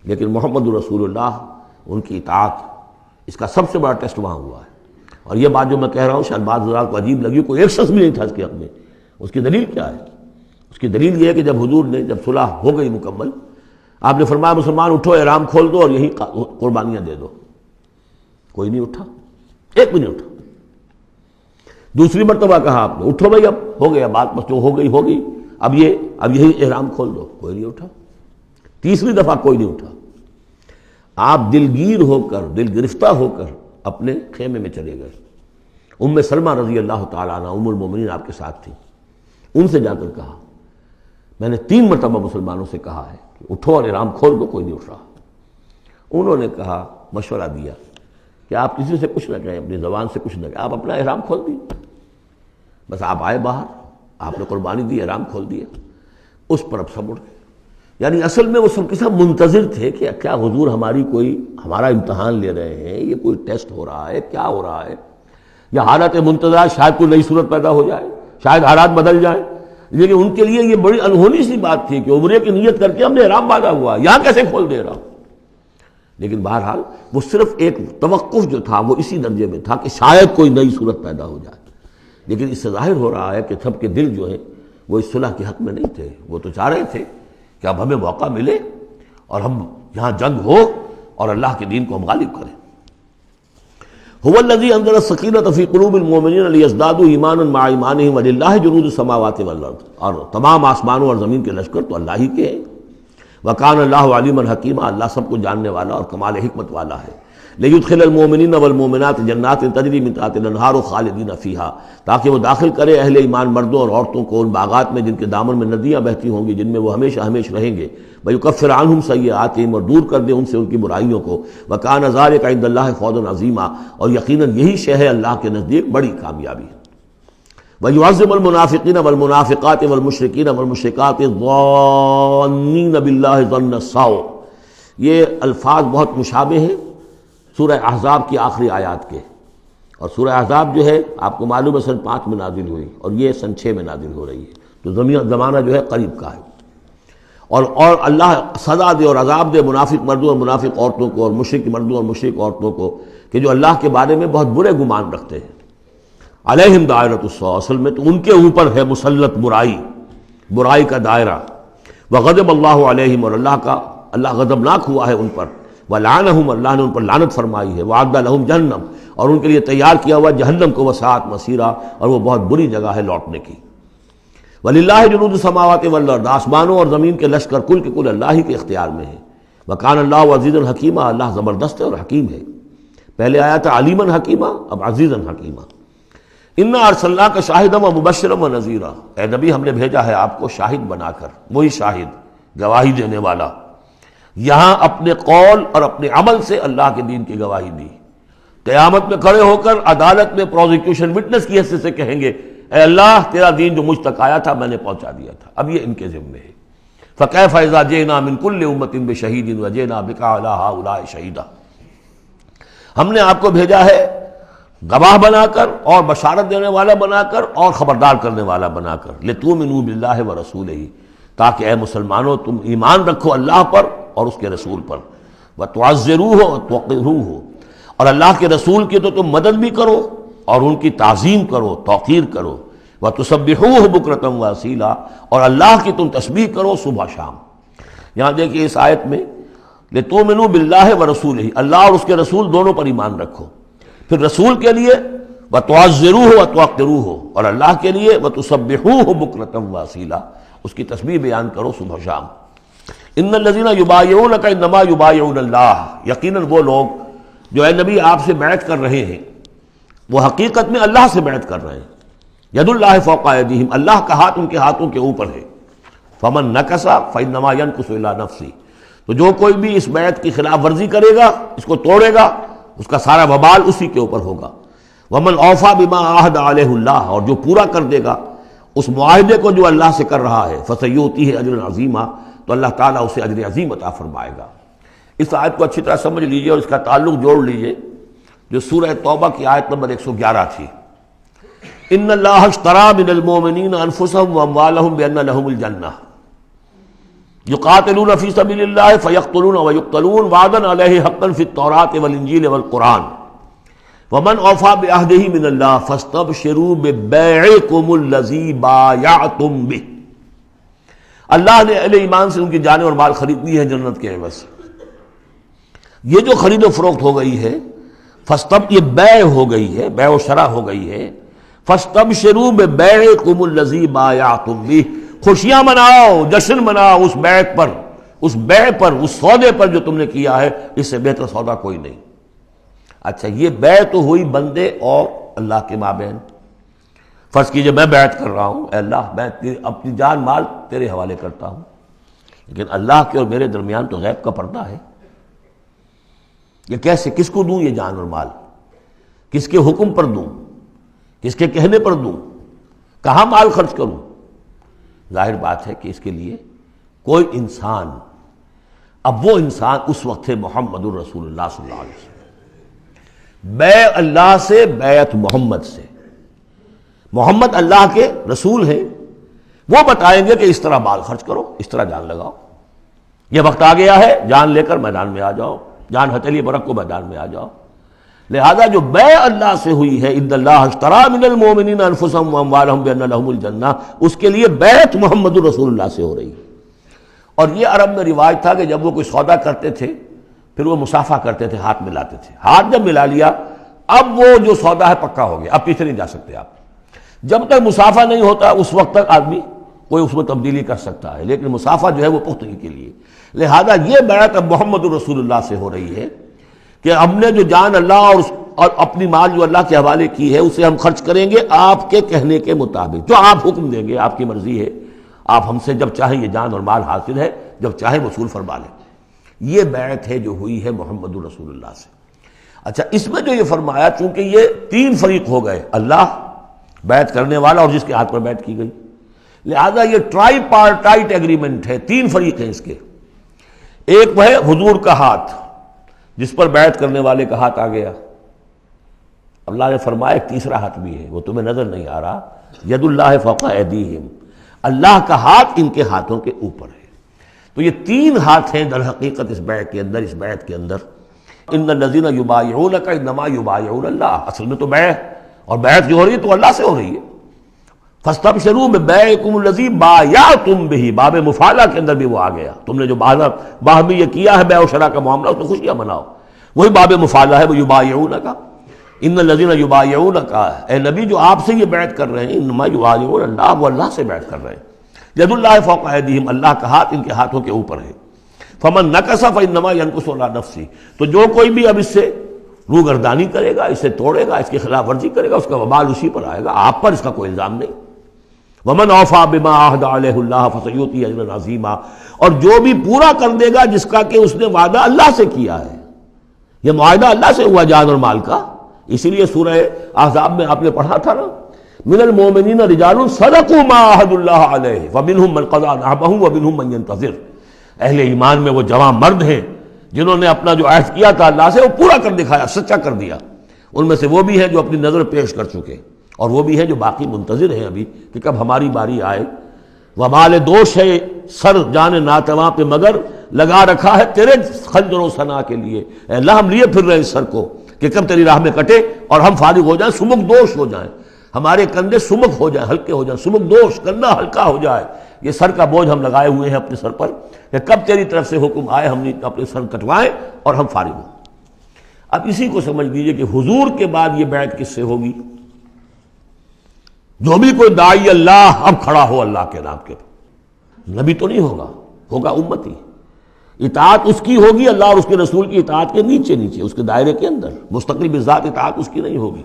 لیکن محمد رسول اللہ ان کی اطاعت، اس کا سب سے بڑا ٹیسٹ وہاں ہوا ہے۔ اور یہ بات جو میں کہہ رہا ہوں شاید بعض حضرات کو عجیب لگی، کوئی ایک شخص بھی نہیں تھا اس کے حق میں۔ اس کی دلیل کیا ہے؟ اس کی دلیل یہ ہے کہ جب حضور نے جب صلح ہو گئی مکمل، آپ نے فرمایا مسلمان اٹھو، احرام کھول دو اور یہی قربانیاں دے دو۔ کوئی نہیں اٹھا، ایک بھی نہیں اٹھا۔ دوسری مرتبہ کہا آپ نے اٹھو بھائی، اب ہو گیا بات، بس جو ہو گئی ہو گئی، اب یہی احرام کھول دو، کوئی نہیں اٹھا۔ تیسری دفعہ کوئی نہیں اٹھا۔ آپ دلگیر ہو کر، دل گرفتہ ہو کر اپنے خیمے میں چلے گئے۔ ام سلمہ رضی اللہ تعالیٰ عنہ ام المومنین آپ کے ساتھ تھی، ان سے جا کر کہا میں نے 3 مرتبہ مسلمانوں سے کہا ہے کہ اٹھو اور احرام کھول دو، کوئی نہیں اٹھ رہا۔ انہوں نے کہا، مشورہ دیا کہ آپ کسی سے کچھ نہ کہیں، اپنی زبان سے کچھ نہ کہیں، آپ اپنا احرام کھول دیے۔ بس آپ آئے باہر، آپ نے قربانی دی، احرام کھول دیا، اس پر اب سب اٹھ گئے۔ یعنی اصل میں وہ سب کے سب منتظر تھے کہ کیا حضور ہمارا امتحان لے رہے ہیں، یہ کوئی ٹیسٹ ہو رہا ہے، کیا ہو رہا ہے، یا حالت منتظر شاید کوئی نئی صورت پیدا ہو جائے، شاید حالات بدل جائیں۔ لیکن ان کے لیے یہ بڑی انہونی سی بات تھی کہ عمرے کی نیت کر کے ہم نے احرام باندھا ہوا، یہاں کیسے کھول دے رہا ہوں۔ لیکن بہرحال وہ صرف ایک توقف جو تھا وہ اسی درجے میں تھا کہ شاید کوئی نئی صورت پیدا ہو جائے۔ لیکن اس سے ظاہر ہو رہا ہے کہ سب کے دل جو ہیں وہ اس صلح کے حق میں نہیں تھے، وہ تو چاہ رہے تھے کہ اب ہمیں موقع ملے اور ہم یہاں جنگ ہو اور اللہ کے دین کو ہم غالب کریں۔ هو الذي انزل السکینۃ فی قلوب المؤمنین لیزدادوا ایمانا مع ایمانہم وللہ جنود السماوات والارض، اور تمام آسمانوں اور زمین کے لشکر تو اللہ ہی کے ہیں۔ وکان اللہ علیما حکیما، اللہ سب کو جاننے والا اور کمال حکمت والا ہے۔ لیدخل المؤمنین والمؤمنات جنات تجری من تحتها الانہار خالدین فیہا، تاکہ وہ داخل کرے اہل ایمان مردوں اور عورتوں کو ان باغات میں جن کے دامن میں ندیاں بہتی ہوں گی، جن میں وہ ہمیشہ ہمیشہ رہیں گے، ویکفر عنہم سیئاتہم، اور دور کر دے ان سے ان کی برائیوں کو، وکان ذلک عند اللہ فوزا عظیما، اور یقیناً یہی شے ہے اللہ کے نزدیک بڑی کامیابی ہے۔ وَيُعَذِّبُ الْمُنَافِقِينَ وَالْمُنَافِقَاتِ وَالْمُشْرِكِينَ وَالْمُشْرِكَاتِ الظَّانِّينَ بِاللَّهِ ظَنَّ السَّوْءِ، یہ الفاظ بہت مشابہ ہیں سورہ احزاب کی آخری آیات کے، اور سورہ احزاب جو ہے آپ کو معلوم ہے سن 5 میں نازل ہوئی، اور یہ سن 6 میں نازل ہو رہی ہے، تو زمانہ جو ہے قریب کا ہے۔ اور اللہ سزا دے اور عذاب دے منافق مردوں اور منافق عورتوں کو، اور مشرک مردوں اور مشرک عورتوں کو، کہ جو اللہ کے بارے میں بہت برے گمان رکھتے ہیں۔ علیہم دائرۃ السوء، اصل میں تو ان کے اوپر ہے مسلط برائی کا دائرہ۔ وغضب اللہ علیہم، اور اللہ غضبناک ہوا ہے ان پر۔ ولعنہم، اللہ نے ان پر لعنت فرمائی ہے۔ وعد لہم جہنم، اور ان کے لیے تیار کیا ہوا جہنم کو، وساعت مصیرا، اور وہ بہت بری جگہ ہے لوٹنے کی۔ وللہ جنود السماوات والارض، آسمانوں اور زمین کے لشکر کل کے کل اللہ ہی کے اختیار میں ہیں۔ وکان اللہ عزیزا حکیما، اللہ زبردست ہے اور حکیم ہے۔ پہلے آیا تھا علیما حکیما، اب عزیزا حکیما۔ انا ارسلناک شاہدا ومبشرا ونذیرا، اے نبی ہم نے بھیجا ہے آپ کو شاہد بنا کر، وہی شاہد گواہی دینے والا۔ یہاں اپنے قول اور اپنے عمل سے اللہ کے دین کی گواہی دی۔ قیامت میں کھڑے ہو کر عدالت میں پروزیکیوشن وٹنس کی حیثیت سے کہیں گے اے اللہ تیرا دین جو مجھ تک آیا تھا میں نے پہنچا دیا تھا، اب یہ ان کے ذمہ ہے۔ فکیف اذا جئنا من کل امۃ بشہید وجئنا بک علی ہؤلاء شہیدا، ہم نے آپ کو بھیجا ہے گواہ بنا کر اور بشارت دینے والا بنا کر اور خبردار کرنے والا بنا کر، لتؤمنوا باللہ ورسولہ، تاکہ اے مسلمانوں تم ایمان رکھو اللہ پر اور اس کے رسول پر، وتعزروہ وتوقروہ، اور اللہ کے رسول کی تو تم مدد بھی کرو اور ان کی تعظیم کرو، توقیر کرو، وتسبحوہ بکرۃ واصیلا، اور اللہ کی تم تسبیح کرو صبح شام۔ یہاں دیکھیے اس آیت میں لتؤمنوا باللہ ورسولہ، اللہ اور اس کے رسول دونوں پر ایمان رکھو، پھر رسول کے لیے وتعزروہ وتوقروہ، اور اللہ کے لیے وتسبحوہ بکرۃ واصیلا، اس کی تسبیح بیان کرو صبح شام۔ ان الذین یبایعونک انما یبایعون اللہ، یقیناً وہ لوگ جو اے نبی آپ سے بیعت کر رہے ہیں وہ حقیقت میں اللہ سے بیعت کر رہے ہیں۔ ید اللہ فوق ایدیہم، اللہ کا ہاتھ ان کے ہاتھوں کے اوپر ہے۔ فمن نکث فانما ینکث الی نفسہ، تو جو کوئی بھی اس بیعت کی خلاف ورزی کرے گا، اس کو توڑے گا، اس کا سارا وبال اسی کے اوپر ہوگا۔ ومن اوفی بما عاہد علیہ اللہ، اور جو پورا کر دے گا اس معاہدے کو جو اللہ سے کر رہا ہے، فسیؤتیہ اجرا عظیما، تو اللہ تعالیٰ اسے اجر عظیم عطا فرمائے گا۔ اس آیت کو اچھی طرح سمجھ لیجئے اور اس کا تعلق جوڑ لیجئے جو سورہ توبہ کی آیت نمبر 111 تھی۔ ان اللہ اشتری من المؤمنین انفسهم واموالهم بان لهم الجنہ یقاتلون فی سبیل اللہ فیقتلون ویقتلون وعدا علیہ حقا فی التوراۃ والانجیل والقرآن ومن اوفی بعہدہ من اللہ فاستبشروا ببیعکم الذی بایعتم بہ، اللہ نے اہل ایمان سے ان کی جانیں اور مال خرید لی ہے جنت کے عوض۔ یہ جو خرید و فروخت ہو گئی ہے یہ بیع ہو گئی ہے، بیع و شرع ہو گئی ہے۔ فاستبشروا ببیعکم الذی بایعتم بہ، خوشیاں مناؤ، جشن مناؤ اس بیعت پر، اس بیع پر، اس سودے پر جو تم نے کیا ہے، اس سے بہتر سودا کوئی نہیں۔ اچھا یہ بیع تو ہوئی بندے اور اللہ کے مابین۔ فرض کیجئے میں بیعت کر رہا ہوں، اے اللہ میں اپنی جان مال تیرے حوالے کرتا ہوں، لیکن اللہ کے اور میرے درمیان تو غیب کا پردہ ہے۔ یہ کیسے، کس کو دوں یہ جان اور مال، کس کے حکم پر دوں، کس کے کہنے پر دوں، کہاں مال خرچ کروں؟ ظاہر بات ہے کہ اس کے لیے کوئی انسان، اب وہ انسان اس وقت ہے محمد الرسول اللہ صلی اللہ علیہ وسلم، بیع اللہ سے، بیعت محمد سے۔ محمد اللہ کے رسول ہیں، وہ بتائیں گے کہ اس طرح مال خرچ کرو، اس طرح جان لگاؤ، یہ وقت آ گیا ہے جان لے کر میدان میں آ جاؤ، جان ہتھیلی برکھ کو میدان میں آ جاؤ۔ لہذا جو بیع اللہ سے ہوئی ہے، ان اللہ اشتری من المؤمنین انفسهم واموالهم بان لهم الجنہ، اس کے لیے بیعت محمد الرسول اللہ سے ہو رہی ہے۔ اور یہ عرب میں رواج تھا کہ جب وہ کوئی سودا کرتے تھے پھر وہ مصافحہ کرتے تھے، ہاتھ ملاتے تھے، ہاتھ جب ملا لیا اب وہ جو سودا ہے پکا ہو گیا، اب پیچھے نہیں جا سکتے آپ۔ جب تک مصافحہ نہیں ہوتا اس وقت تک آدمی کوئی اس میں تبدیلی کر سکتا ہے، لیکن مسافہ جو ہے وہ پختگی کے لیے۔ لہذا یہ بیعت اب محمد رسول اللہ سے ہو رہی ہے کہ ہم نے جو جان اللہ اور اپنی مال جو اللہ کے حوالے کی ہے اسے ہم خرچ کریں گے آپ کے کہنے کے مطابق، جو آپ حکم دیں گے، آپ کی مرضی ہے، آپ ہم سے جب چاہیں یہ جان اور مال حاصل ہے، جب چاہیں وصول فرما لیں۔ یہ بیعت ہے جو ہوئی ہے محمد رسول اللہ سے۔ اچھا، اس میں جو یہ فرمایا، چونکہ یہ تین فریق ہو گئے، اللہ، بیعت کرنے والا اور جس کے ہاتھ پر بیعت کی گئی، لہذا یہ ٹرائی پارٹائٹ ایگریمنٹ ہے، تین فریق ہیں اس کے۔ ایک وہ ہے حضور کا ہاتھ جس پر بیعت کرنے والے کا ہاتھ آ گیا، اللہ نے فرمایا ایک تیسرا ہاتھ بھی ہے، وہ تمہیں نظر نہیں آ رہا، ید اللہ فوق ایدیہم، اللہ کا ہاتھ ان کے ہاتھوں کے اوپر ہے۔ تو یہ تین ہاتھ ہیں در حقیقت اس بیعت کے اندر، اس بیعت کے اندر۔ ان الذین یبایعونک انما یبایعون اللہ، اصل میں تو بیعت، اور بیعت جو ہو رہی ہے تو اللہ سے ہو رہی ہے۔ فاستبشروا ببیعکم الذی بایعتم بہ، باب مفاعلہ کے اندر بھی وہ آ گیا، تم نے جو باہمی یہ کیا ہے بیع و شراء کا معاملہ، اس میں خوشیاں مناؤ، وہی باب مفاعلہ ہے، وہ یبایعونک، ان الذین یبایعونک، اے نبی جو آپ سے یہ بیعت کر رہے ہیں، انما یبایعون اللہ، وہ اللہ سے بیعت کر رہے ہیں۔ ید اللہ فوق ایدیہم، اللہ کا ہاتھ ان کے ہاتھوں کے اوپر ہے۔ فمن نکث فانما ینکث علی نفسہ، تو جو کوئی بھی اب اس سے روگردانی کرے گا، اسے توڑے گا، اس کی خلاف ورزی کرے گا، اس کا وبال اسی پر آئے گا، آپ پر اس کا کوئی الزام نہیں۔ ومن اوفی بما عہد علیہ اللہ فسیؤتی اجرا عظیما، اور جو بھی پورا کر دے گا جس کا کہ اس نے وعدہ اللہ سے کیا ہے، یہ معاہدہ اللہ سے ہوا جان اور مال کا۔ اسی لیے سورہ احزاب میں آپ نے پڑھا تھا نا، من المؤمنین رجال صدقوا ما عہد اللہ علیہ فمنہم من قضی نحبہ ومنہم من ینتظر، اہل ایمان میں وہ جوان مرد ہیں جنہوں نے اپنا جو عہد کیا تھا اللہ سے وہ پورا کر دکھایا، سچا کر دیا۔ ان میں سے وہ بھی ہیں جو اپنی نظر پیش کر چکے، اور وہ بھی ہیں جو باقی منتظر ہیں ابھی کہ کب ہماری باری آئے۔ وبال دوش ہے سر جان ناتواں پہ، مگر لگا رکھا ہے تیرے خنجر و ثنا کے لیے، اے اللہ ہم لیے پھر رہے ہیں اس سر کو کہ کب تیری راہ میں کٹے اور ہم فارغ ہو جائیں، سمک دوش ہو جائیں، ہمارے کندھے سمک ہو جائیں، ہلکے ہو جائیں، سمک دوش، کندھا ہلکا ہو جائے۔ یہ سر کا بوجھ ہم لگائے ہوئے ہیں اپنے سر پر کہ کب تیری طرف سے حکم آئے ہم نے اپنے سر کٹوائیں اور ہم فارغ ہوں۔ اب اسی کو سمجھ لیجئے کہ حضور کے بعد یہ بیعت کس سے ہوگی؟ جو بھی کوئی داعی اللہ اب کھڑا ہو اللہ کے نام کے، نبی تو نہیں ہوگا، ہوگا امتی۔ اطاعت اس کی ہوگی اللہ اور اس کے رسول کی اطاعت کے نیچے نیچے، اس کے دائرے کے اندر، مستقل بذات اطاعت اس کی نہیں ہوگی۔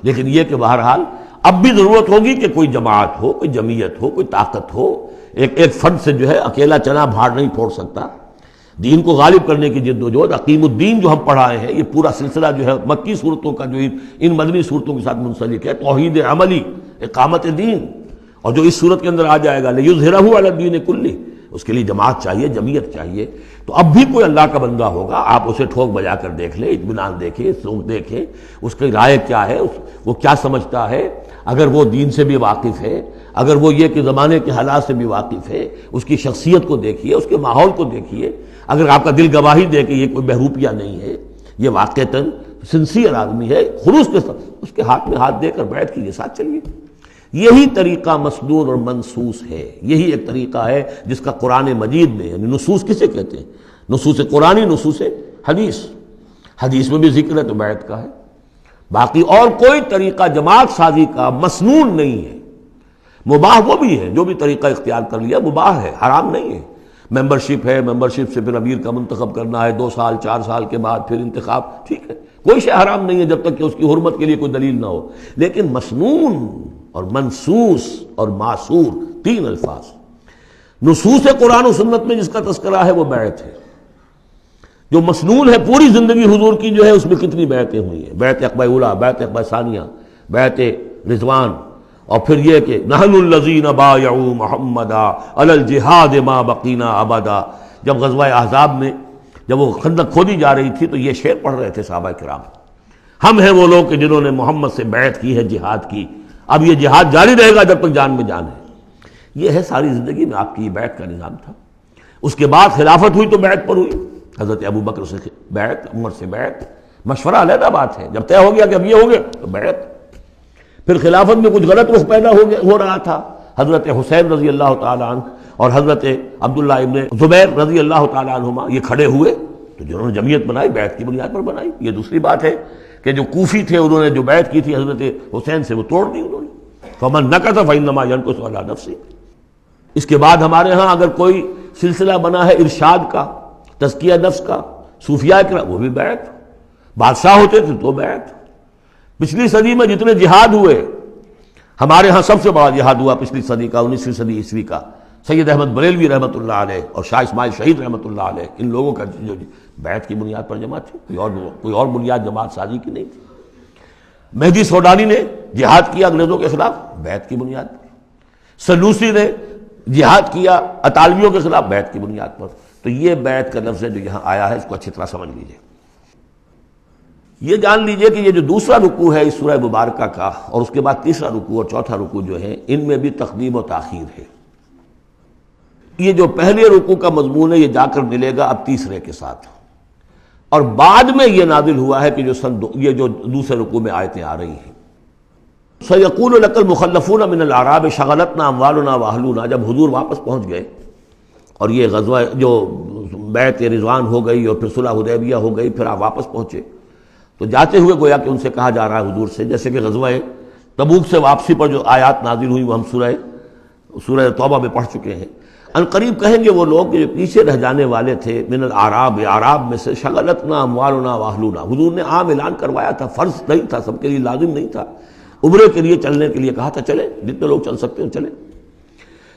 لیکن یہ کہ بہرحال اب بھی ضرورت ہوگی کہ کوئی جماعت ہو، کوئی جمعیت ہو، کوئی طاقت ہو، ایک فرد سے جو ہے اکیلا چنا بھاڑ نہیں پھوڑ سکتا۔ دین کو غالب کرنے کی جد و جہد، عقیم الدین جو ہم پڑھائے ہیں، یہ پورا سلسلہ جو ہے مکی صورتوں کا جو ان مدنی صورتوں کے ساتھ منسلک ہے، توحید عملی، اقامت دین، اور جو اس صورت کے اندر آ جائے گا لیظہرہ علی الدین کلہ، اس کے لیے جماعت چاہیے، جمعیت چاہیے۔ تو اب بھی کوئی اللہ کا بندہ ہوگا، آپ اسے ٹھوک بجا کر دیکھ لیں، اطمینان دیکھیں، سوچ دیکھیں اس کی رائے کیا ہے، وہ کیا سمجھتا ہے، اگر وہ دین سے بھی واقف ہے، اگر وہ یہ کہ زمانے کے حالات سے بھی واقف ہے، اس کی شخصیت کو دیکھیے، اس کے ماحول کو دیکھیے، اگر آپ کا دل گواہی دے کہ یہ کوئی بہروپیہ نہیں ہے، یہ واقعتاً سنسیئر آدمی ہے، خلوص کے ساتھ اس کے ہاتھ میں ہاتھ دے کر بیٹھ کے یہ ساتھ چلیے۔ یہی طریقہ مسنون اور منصوص ہے، یہی ایک طریقہ ہے جس کا قرآن مجید میں، یعنی نصوص کسے کہتے ہیں؟ نصوص قرآنی، نصوص حدیث، حدیث میں بھی ذکر ہے تو بیعت کا ہے۔ باقی اور کوئی طریقہ جماعت سازی کا مسنون نہیں ہے، مباح وہ بھی ہے، جو بھی طریقہ اختیار کر لیا مباح ہے، حرام نہیں ہے۔ ممبرشپ ہے، ممبرشپ سے پھر امیر کا منتخب کرنا ہے، 2 سال 4 سال کے بعد پھر انتخاب، ٹھیک ہے، کوئی شے حرام نہیں ہے جب تک کہ اس کی حرمت کے لیے کوئی دلیل نہ ہو۔ لیکن مسنون اور منصوص اور معصور، تین الفاظ۔ نصوص قرآن و سنت میں جس کا تذکرہ ہے وہ بیعت ہے۔ جو مسنون ہے پوری زندگی حضور کی جو ہے، اس میں کتنی بیعتیں ہوئی ہیں، بیعت عقبہ اولیٰ، بیعت عقبہ ثانیہ، بیعت رضوان، اور پھر یہ کہ نحن الذین بایعوا محمدا علی الجہاد ما بقینا ابدا۔ جب غزوہ احزاب میں جب وہ خندق کھودی جا رہی تھی تو یہ شعر پڑھ رہے تھے صحابہ کرام، ہم ہیں وہ لوگ کہ جنہوں نے محمد سے بیعت کی ہے، جہاد کی، اب یہ جہاد جاری رہے گا جب تک جان میں جان ہے۔ یہ ہے ساری زندگی میں آپ کی یہ بیعت کا نظام تھا۔ اس کے بعد خلافت ہوئی تو بیعت پر ہوئی، حضرت ابو بکر سے بیعت، عمر سے بیعت، مشورہ علیحدہ بات ہے، جب طے ہو گیا کہ اب یہ ہو گیا تو بیعت۔ پھر خلافت میں کچھ غلط رخ پیدا ہو رہا تھا، حضرت حسین رضی اللہ تعالیٰ عنہ اور حضرت عبداللہ ابن زبیر رضی اللہ تعالیٰ عنہما یہ کھڑے ہوئے تو جنہوں نے جمعیت بنائی بیعت کی بنیاد پر بنائی۔ یہ دوسری بات ہے کہ جو کوفی تھے انہوں نے جو بیعت کی تھی حضرت حسین سے وہ توڑ دی انہوں نے۔ فمن نکث فانما ینکث علی نفسہ۔ اس کے بعد ہمارے ہاں اگر کوئی سلسلہ بنا ہے ارشاد کا، تزکیہ نفس کا، صوفیاء کا، وہ بھی بیعت، بادشاہ ہوتے تھے تو بیعت۔ پچھلی صدی میں جتنے جہاد ہوئے، ہمارے ہاں سب سے بڑا جہاد ہوا پچھلی صدی کا، 19ویں صدی عیسوی کا، سید احمد بریلوی رحمۃ اللہ علیہ اور شاہ اسماعیل شہید رحمۃ اللہ علیہ، ان لوگوں کا جو بیعت کی بنیاد پر جماعت تھی، کوئی اور بنیاد جماعت سازی کی نہیں تھی۔ مہدی سوڈانی نے جہاد کیا انگریزوں کے خلاف بیعت کی بنیاد پر، سنوسی نے جہاد کیا اطالویوں کے خلاف بیعت کی بنیاد پر۔ تو یہ بیعت کا لفظ ہے جو یہاں آیا ہے، اس کو اچھی طرح سمجھ لیجئے۔ یہ جان لیجئے کہ یہ جو دوسرا رکوع ہے اس سورہ مبارکہ کا، اور اس کے بعد تیسرا رکوع اور چوتھا رکوع جو ہے، ان میں بھی تقدیم و تاخیر ہے۔ یہ جو پہلے رکوع کا مضمون ہے یہ جا کر ملے گا اب تیسرے کے ساتھ، اور بعد میں یہ نازل ہوا ہے کہ یہ جو دوسرے رکوع میں آیتیں آ رہی ہیں۔ سَيَقُولُ لَكَ الْمُخَلَّفُونَ مِنَ الْأَعْرَابِ شَغَلَتْنَا أَمْوَالُنَا وَأَهْلُونَا، جب حضور واپس پہنچ گئے اور یہ غزوہ جو بیعت رضوان ہو گئی اور پھر صلح حدیبیہ ہو گئی، پھر آپ واپس پہنچے تو جاتے ہوئے گویا کہ ان سے کہا جا رہا ہے حضور سے، جیسے کہ غزوہ تبوک سے واپسی پر جو آیات نازل ہوئی وہ ہم سورہ توبہ میں پڑھ چکے ہیں۔ ان قریب کہیں گے وہ لوگ جو پیچھے رہ جانے والے تھے، من الاعراب، اعراب میں سے، شغلتنا اموالنا واہلونا، حضور نے عام اعلان کروایا تھا، فرض نہیں تھا، سب کے لیے لازم نہیں تھا، عمرے کے لیے چلنے کے لیے کہا تھا چلیں، جتنے لوگ چل سکتے ہیں چلیں۔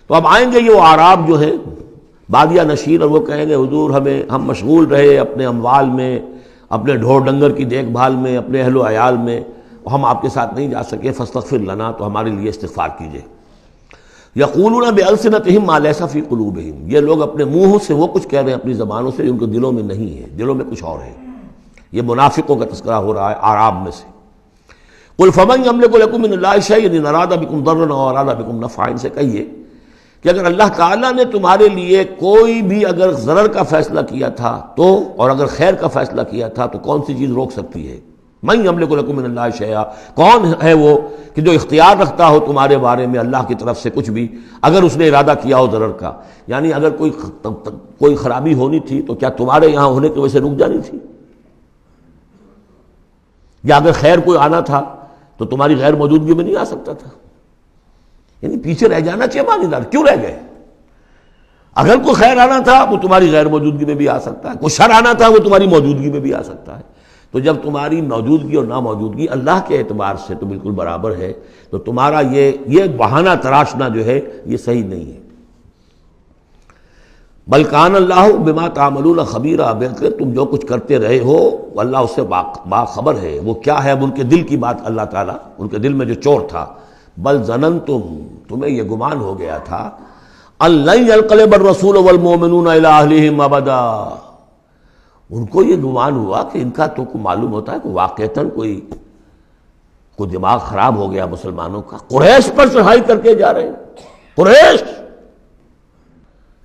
تو اب آئیں گے یہ وہ اعراب جو ہیں بادیہ نشین، اور وہ کہیں گے حضور ہم مشغول رہے اپنے اموال میں، اپنے ڈھور ڈنگر کی دیکھ بھال میں، اپنے اہل و عیال میں، ہم آپ کے ساتھ نہیں جا سکے، فاستغفر لنا، تو ہمارے لیے استغفار کیجئے۔ یقولون بألسنتہم ما لیس فی قلوبہم، یہ لوگ اپنے منہوں سے وہ کچھ کہہ رہے ہیں اپنی زبانوں سے، ان کے دلوں میں نہیں ہے، دلوں میں کچھ اور ہے۔ یہ منافقوں کا تذکرہ ہو رہا ہے اعراب میں سے۔ قل فمن یملک لکم من اللہ شیئا ان اراد بکم ضرا او اراد بکم نفعا، ان سے کہیے کہ اگر اللہ تعالیٰ نے تمہارے لیے کوئی بھی اگر ضرر کا فیصلہ کیا تھا تو، اور اگر خیر کا فیصلہ کیا تھا تو کون سی چیز روک سکتی ہے؟ من یملک لکم من اللہ شیئا، کون ہے وہ کہ جو اختیار رکھتا ہو تمہارے بارے میں اللہ کی طرف سے کچھ بھی، اگر اس نے ارادہ کیا ہو ضرر کا، یعنی اگر کوئی خرابی ہونی تھی تو کیا تمہارے یہاں ہونے کی وجہ سے رک جانی تھی؟ یا اگر خیر کوئی آنا تھا تو تمہاری غیر موجودگی میں نہیں آ سکتا تھا؟ یعنی پیچھے رہ جانا چاہیے مانی دار، کیوں رہ گئے؟ اگر کوئی خیر آنا تھا وہ تمہاری غیر موجودگی میں بھی آ سکتا ہے، کوئی شر آنا تھا وہ تمہاری موجودگی میں بھی آ سکتا ہے۔ تو جب تمہاری موجودگی اور ناموجودگی اللہ کے اعتبار سے تو بالکل برابر ہے، تو تمہارا یہ بہانہ تراشنا جو ہے یہ صحیح نہیں ہے۔ بل کان اللہ بما تعملون خبیرا، بلکہ تم جو کچھ کرتے رہے ہو اللہ اس سے باخبر ہے۔ وہ کیا ہے؟ اب ان کے دل کی بات اللہ تعالیٰ، ان کے دل میں جو چور تھا، بل ظننتم، تمہیں یہ گمان ہو گیا تھا، ان لن ينقلب الرسول والمؤمنون الى اہلہم ابدا، ان کو یہ گمان ہوا کہ ان کا تو معلوم ہوتا ہے کہ واقعتاً کوئی دماغ خراب ہو گیا مسلمانوں کا، قریش پر چڑھائی کر کے جا رہے ہیں، قریش۔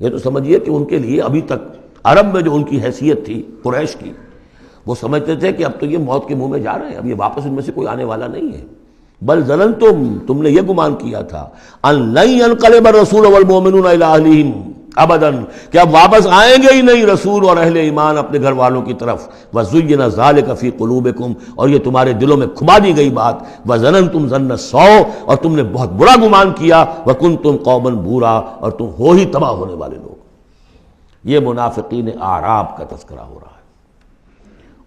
یہ تو سمجھیے کہ ان کے لیے ابھی تک عرب میں جو ان کی حیثیت تھی قریش کی، وہ سمجھتے تھے کہ اب تو یہ موت کے منہ میں جا رہے ہیں، اب یہ واپس ان میں سے کوئی آنے والا نہیں ہے۔ بل ظننتم، تم نے یہ گمان کیا تھا، ان لن ينقلب الرسول والمؤمنون الى اہلہم ابدا، کہ اب واپس آئیں گے ہی نہیں رسول اور اہل ایمان اپنے گھر والوں کی طرف۔ وَزُيِّنَ ذَلِكَ فِي قُلُوبِكُمْ، اور یہ تمہارے دلوں میں کھبا دی گئی بات، وَظَنَنْتُمْ ظَنَّ السَّوْءِ، اور تم نے بہت برا گمان کیا، وَكُنْتُمْ قَوْمًا بُورًا، اور تم ہو ہی تباہ ہونے والے لوگ۔ یہ منافقین اعراب کا تذکرہ ہو رہا ہے،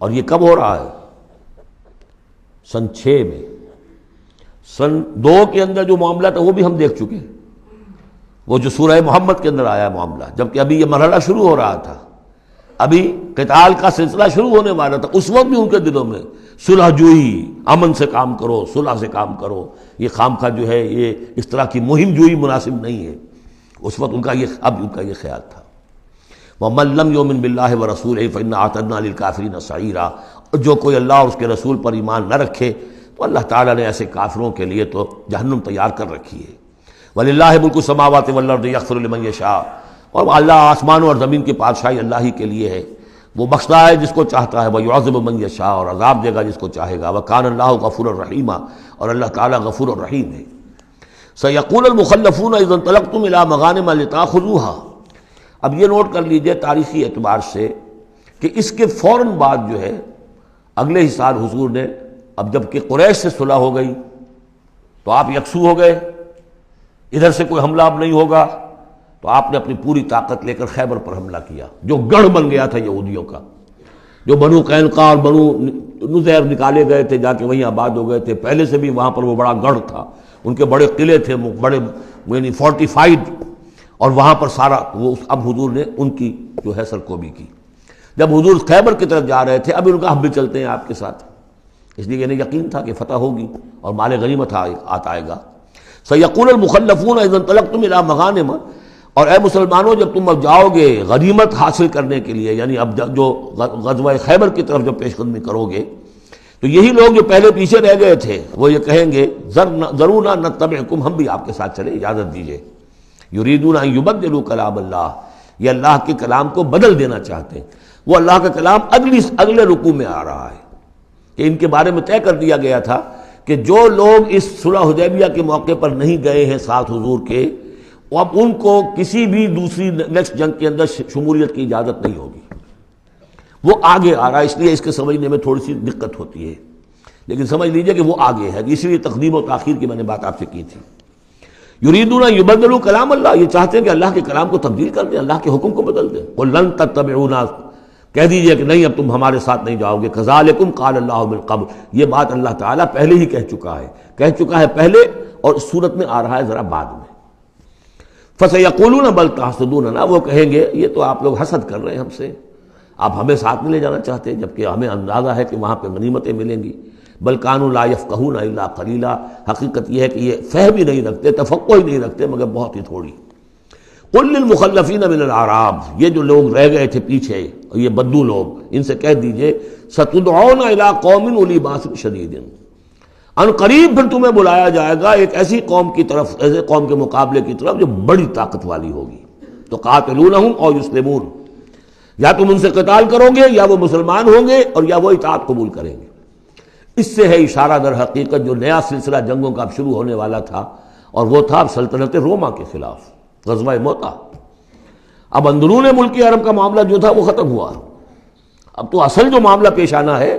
اور یہ کب ہو رہا ہے؟ سن 6 میں۔ سن 2 کے اندر جو معاملہ تھا وہ بھی ہم دیکھ چکے ہیں، وہ جو سورہ محمد کے اندر آیا معاملہ، جبکہ ابھی یہ مرحلہ شروع ہو رہا تھا، ابھی قتال کا سلسلہ شروع ہونے والا تھا، اس وقت بھی ان کے دلوں میں صلح جوئی، امن سے کام کرو، صلح سے کام کرو، یہ خامخواہ جو ہے یہ اس طرح کی مہم جوئی مناسب نہیں ہے، اس وقت ان کا یہ خیال تھا۔ وَمَن لَّمْ يُؤْمِن بِاللَّهِ وَرَسُولِهِ فَإِنَّا أَعْتَدْنَا لِلْكَافِرِينَ سَعِيرًا، اور جو کوئی اللہ اور اس کے رسول پر ایمان نہ رکھے تو اللہ تعالیٰ نے ایسے کافروں کے لیے تو جہنم تیار کر رکھی ہے۔ وَلِلَّهِ مُلْكُ السَّمَاوَاتِ وَالْأَرْضِ يَغْفِرُ لِمَن يَشَاءُ، اور اللہ آسمانوں اور زمین کی بادشاہی اللہ ہی کے لیے ہے، وہ بخشتا ہے جس کو چاہتا ہے، وَيُعَذِّبُ مَن يَشَاءُ، اور عذاب دے گا جس کو چاہے گا، وَكَانَ اللَّهُ غَفُورًا رَحِيمًا، اور اللہ تعالیٰ غفور الرحیم ہے۔ سَيَقُولُ الْمُخَلَّفُونَ إِذَا انطَلَقْتُمْ إِلَىٰ مَغَانِمَ لِتَأْخُذُوهَا، اب یہ نوٹ کر لیجئے تاریخی اعتبار سے کہ اس کے فوراً بعد جو ہے اگلے ہی سال حضور نے، اب جب کہ قریش سے صلح ہو گئی تو آپ یکسو ہو گئے، ادھر سے کوئی حملہ اب نہیں ہوگا، تو آپ نے اپنی پوری طاقت لے کر خیبر پر حملہ کیا، جو گڑھ بن گیا تھا یہودیوں کا، جو بنو قینقاع اور بنو نذیر نکالے گئے تھے، جا کے وہیں آباد ہو گئے تھے، پہلے سے بھی وہاں پر وہ بڑا گڑھ تھا، ان کے بڑے قلعے تھے، بڑے یعنی فورٹیفائڈ، اور وہاں پر سارا وہ اب حضور نے ان کی جو ہے سرکوبی کی۔ جب حضور خیبر کی طرف جا رہے تھے، اب ان کا ہم بھی چلتے ہیں آپ کے ساتھ، اس لیے انہیں یقین تھا کہ فتح ہوگی اور مال غنیمت آئے گا۔ سیقول المخلفون اذا انطلقتم الى مغانم، اور اے مسلمانوں جب تم اب جاؤ گے غنیمت حاصل کرنے کے لیے، یعنی اب جو غزوہ خیبر کی طرف جو پیش قدمی کرو گے، تو یہی لوگ جو پہلے پیچھے رہ گئے تھے وہ یہ کہیں گے ذرونا نتبعکم، ہم بھی آپ کے ساتھ چلیں، اجازت دیجیے۔ یریدون ان یبدلوا کلام اللہ، یہ اللہ کے کلام کو بدل دینا چاہتے ہیں۔ وہ اللہ کا کلام اگلے رکوع میں آ رہا ہے کہ ان کے بارے میں طے کر دیا گیا تھا کہ جو لوگ اس صلح حدیبیہ کے موقع پر نہیں گئے ہیں ساتھ حضور کے، اب ان کو کسی بھی دوسری نیکسٹ جنگ کے اندر شمولیت کی اجازت نہیں ہوگی۔ وہ آگے آ رہا ہے، اس لیے اس کے سمجھنے میں تھوڑی سی دقت ہوتی ہے، لیکن سمجھ لیجئے کہ وہ آگے ہے، اسی لیے تقدیم و تاخیر کی میں نے بات آپ سے کی تھی۔ یریدون ان یبدلوا کلام اللہ، یہ چاہتے ہیں کہ اللہ کے کلام کو تبدیل کر دیں، اللہ کے حکم کو بدل دیں۔ قل لن تتبعونا، کہہ دیجئے کہ نہیں اب تم ہمارے ساتھ نہیں جاؤ گے۔ کذالکم قال اللہ من قبل، یہ بات اللہ تعالیٰ پہلے ہی کہہ چکا ہے پہلے، اور اس صورت میں آ رہا ہے ذرا بعد میں۔ فسیقولون بل تحسدوننا، وہ کہیں گے یہ تو آپ لوگ حسد کر رہے ہیں ہم سے، آپ ہمیں ساتھ نہیں لے جانا چاہتے، جبکہ ہمیں اندازہ ہے کہ وہاں پہ غنیمتیں ملیں گی۔ بل کانوا لا یفقہون الا قلیلا، حقیقت یہ ہے کہ یہ فہم ہی نہیں رکھتے، تفقہ ہی نہیں رکھتے مگر بہت ہی تھوڑی۔ قل للمخلفین من الاعراب، یہ جو لوگ رہ گئے تھے پیچھے، یہ بدو لوگ، ان سے کہہ دیجئے ستدعون الی قوم اولی باس شدید، ان قریب پھر تمہیں بلایا جائے گا ایک ایسی قوم کی طرف، ایسے قوم کے مقابلے کی طرف جو بڑی طاقت والی ہوگی۔ تو قاتلونہم او یسلمون، یا تم ان سے قتال کرو گے یا وہ مسلمان ہوں گے اور یا وہ اطاعت قبول کریں گے۔ اس سے ہے اشارہ در حقیقت جو نیا سلسلہ جنگوں کا اب شروع ہونے والا تھا، اور وہ تھا سلطنت روما کے خلاف غزوہ موطا۔ اب اندرون ملک عرب کا معاملہ جو تھا وہ ختم ہوا، اب تو اصل جو معاملہ پیش آنا ہے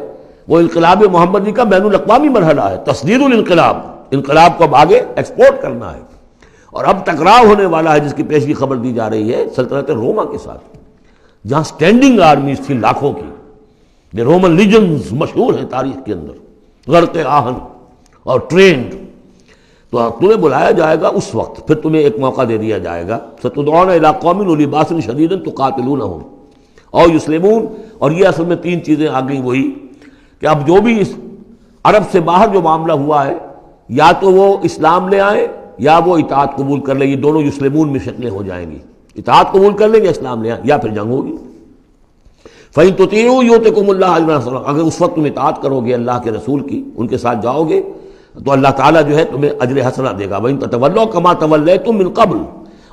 وہ انقلاب محمدی کا بین الاقوامی مرحلہ ہے، تصدیر الانقلاب، انقلاب کو اب آگے ایکسپورٹ کرنا ہے، اور اب ٹکراؤ ہونے والا ہے جس کی پیشگی خبر دی جا رہی ہے سلطنت روما کے ساتھ، جہاں سٹینڈنگ آرمیز تھی لاکھوں کی، یہ رومن لیجنز مشہور ہیں تاریخ کے اندر، غرق آہن اور ٹرینڈ۔ تو تمہیں بلایا جائے گا اس وقت، پھر تمہیں ایک موقع دے دیا جائے گا، ستدعون الی قوم اولی باس شدید تقاتلونہم او یسلمون، اور یہ اصل میں تین چیزیں آ گئیں وہی کہ اب جو بھی اس عرب سے باہر جو معاملہ ہوا ہے، یا تو وہ اسلام لے آئیں یا وہ اطاعت قبول کر لیں، یہ دونوں یسلمون میں شکلیں ہو جائیں گی، اطاعت قبول کر لیں یا اسلام لے آئیں، یا پھر جنگ ہوگی۔ فَإِن تُطِيعُوا يُؤْتِكُمُ اللَّهُ أَجْرًا حَسَنًا، اگر اس وقت تم اطاعت کرو گے اللہ کے رسول کی، ان کے ساتھ جاؤ گے تو اللہ تعالیٰ جو ہے تمہیں اجر حسنہ دے گا۔ وَإِن تَتَوَلَّوْا كَمَا تَوَلَّيْتُم مِّن قَبْلُ،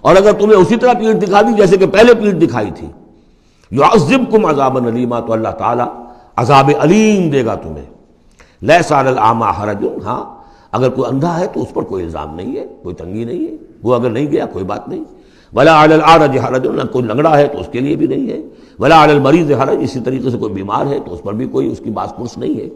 اور اگر تمہیں اسی طرح پیٹھ دکھا دی جیسے کہ پہلے پیٹھ دکھائی تھی، يُعَذِّبْكُمْ عَذَابًا أَلِيمًا، تو اللہ تعالیٰ عذاب علیم دے گا تمہیں۔ لَيْسَ عَلَى الْأَعْمَىٰ حَرَجٌ، ہاں اگر کوئی اندھا ہے تو اس پر کوئی الزام نہیں ہے، کوئی تنگی نہیں ہے، وہ اگر نہیں گیا کوئی بات نہیں۔ وَلَا عَلَى الْأَعْرَجِ حَرَجٌ، نہ کوئی لنگڑا ہے تو اس کے لیے بھی نہیں ہے۔ وَلَا عَلَى الْمَرِيضِ حَرَجٌ، اسی طریقے سے کوئی بیمار ہے تو اس پر بھی کوئی اس کی باس پرس نہیں ہے۔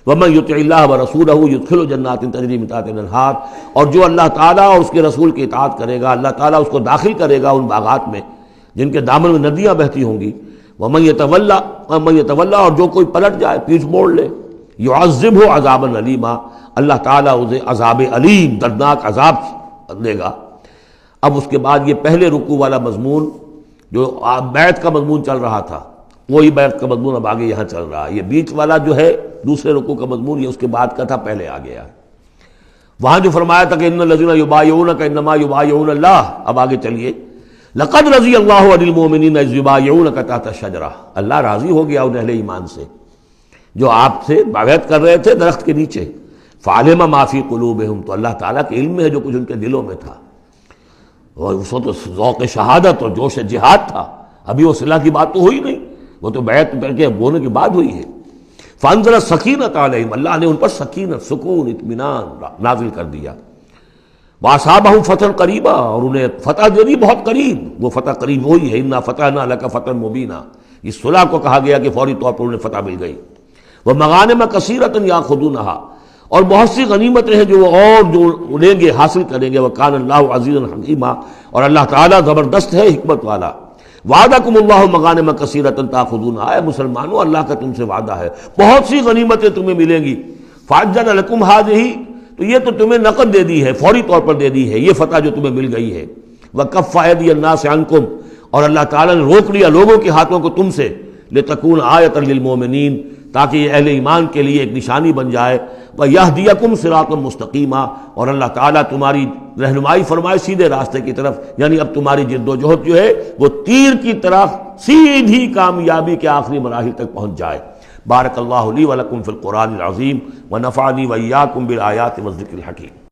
وَمَن يُطِعِ اللَّهَ وَرَسُولَهُ يُدْخِلْهُ جَنَّاتٍ تَجْرِی مِن تَحْتِهَا الْأَنْہَارُ، اور جو اللہ تعالیٰ اور اس کے رسول کی اطاعت کرے گا اللہ تعالیٰ اس کو داخل کرے گا ان باغات میں جن کے دامن میں ندیاں بہتی ہوں گی۔ وَمَن يَتَوَلَّى، اور جو کوئی پلٹ جائے پیٹھ موڑ لے، يُعَذِّبْهُ عَذَابًا أَلِيمًا، اللہ تعالیٰ اسے عذاب علیم دردناک عذاب دے گا۔ اب اس کے بعد یہ پہلے رکوع والا مضمون جو بیعت کا مضمون چل رہا تھا، وہی بیعت کا مضمون اب آگے یہاں چل رہا ہے۔ یہ بیچ والا جو ہے دوسرے رکوع کا مضمون یہ اس کے بعد کا تھا، پہلے آ گیا ہے۔ وہاں جو فرمایا تھا کہ ان الذین یبایعونک انما یبایعون اللہ، اب آگے چلیے، لقد رضی اللہ عن المؤمنین اذ یبایعونک تحت الشجرہ، اللہ راضی ہو گیا ان اہل ایمان سے جو آپ سے بیعت کر رہے تھے درخت کے نیچے۔ فعلم ما فی قلوبہم، تو اللہ تعالیٰ کے علم میں ہے جو کچھ ان کے دلوں میں تھا، اور اس وقت ذوق شہادت اور جوش جہاد تھا، ابھی وہ صلح کی بات تو ہوئی نہیں، وہ تو بیعت کر کے ہونے کی بات ہوئی ہے۔ فانزل السکینۃ علیہم، اللہ نے ان پر سکینت، سکون، اطمینان نازل کر دیا۔ واصابہم فتحا قریبا، اور انہیں فتح دے دی بہت قریب، وہ فتح قریب وہی ہے، انا فتحنا لک فتحا مبینا، اس صلح کو کہا گیا کہ فوری طور پر انہیں فتح مل گئی۔ ومغانم کثیرۃ یاخذونہا، اور بہت سی غنیمتیں ہیں جو وہ اور جو لیں گے حاصل کریں گے۔ وکان اللہ عزیزا حکیما، اور اللہ تعالیٰ زبردست ہے، حکمت والا۔ وعدکم اللہ مغانم کثیرۃ تاخذونہا، اے مسلمانوں اللہ کا تم سے وعدہ ہے بہت سی غنیمتیں تمہیں ملیں گی۔ فعجل لکم ہذہ، تو یہ تو تمہیں نقد دے دی ہے، فوری طور پر دے دی ہے یہ فتح جو تمہیں مل گئی ہے۔ وکف ایدی الناس عنکم، اور اللہ تعالیٰ نے روک لیا لوگوں کے ہاتھوں کو تم سے، لتکون آیۃ للمؤمنین، تاکہ یہ اہل ایمان کے لیے ایک نشانی بن جائے۔ وَيَهْدِيَكُمْ صِرَاطًا مُسْتَقِيمًا، اور اللہ تعالیٰ تمہاری رہنمائی فرمائے سیدھے راستے کی طرف، یعنی اب تمہاری جد و جہد جو ہے وہ تیر کی طرح سیدھی کامیابی کے آخری مراحل تک پہنچ جائے۔ بارک اللہ لی ولکم فی القرآن العظیم ونفعنی وإیاکم بالآیات والذکر الحکیم۔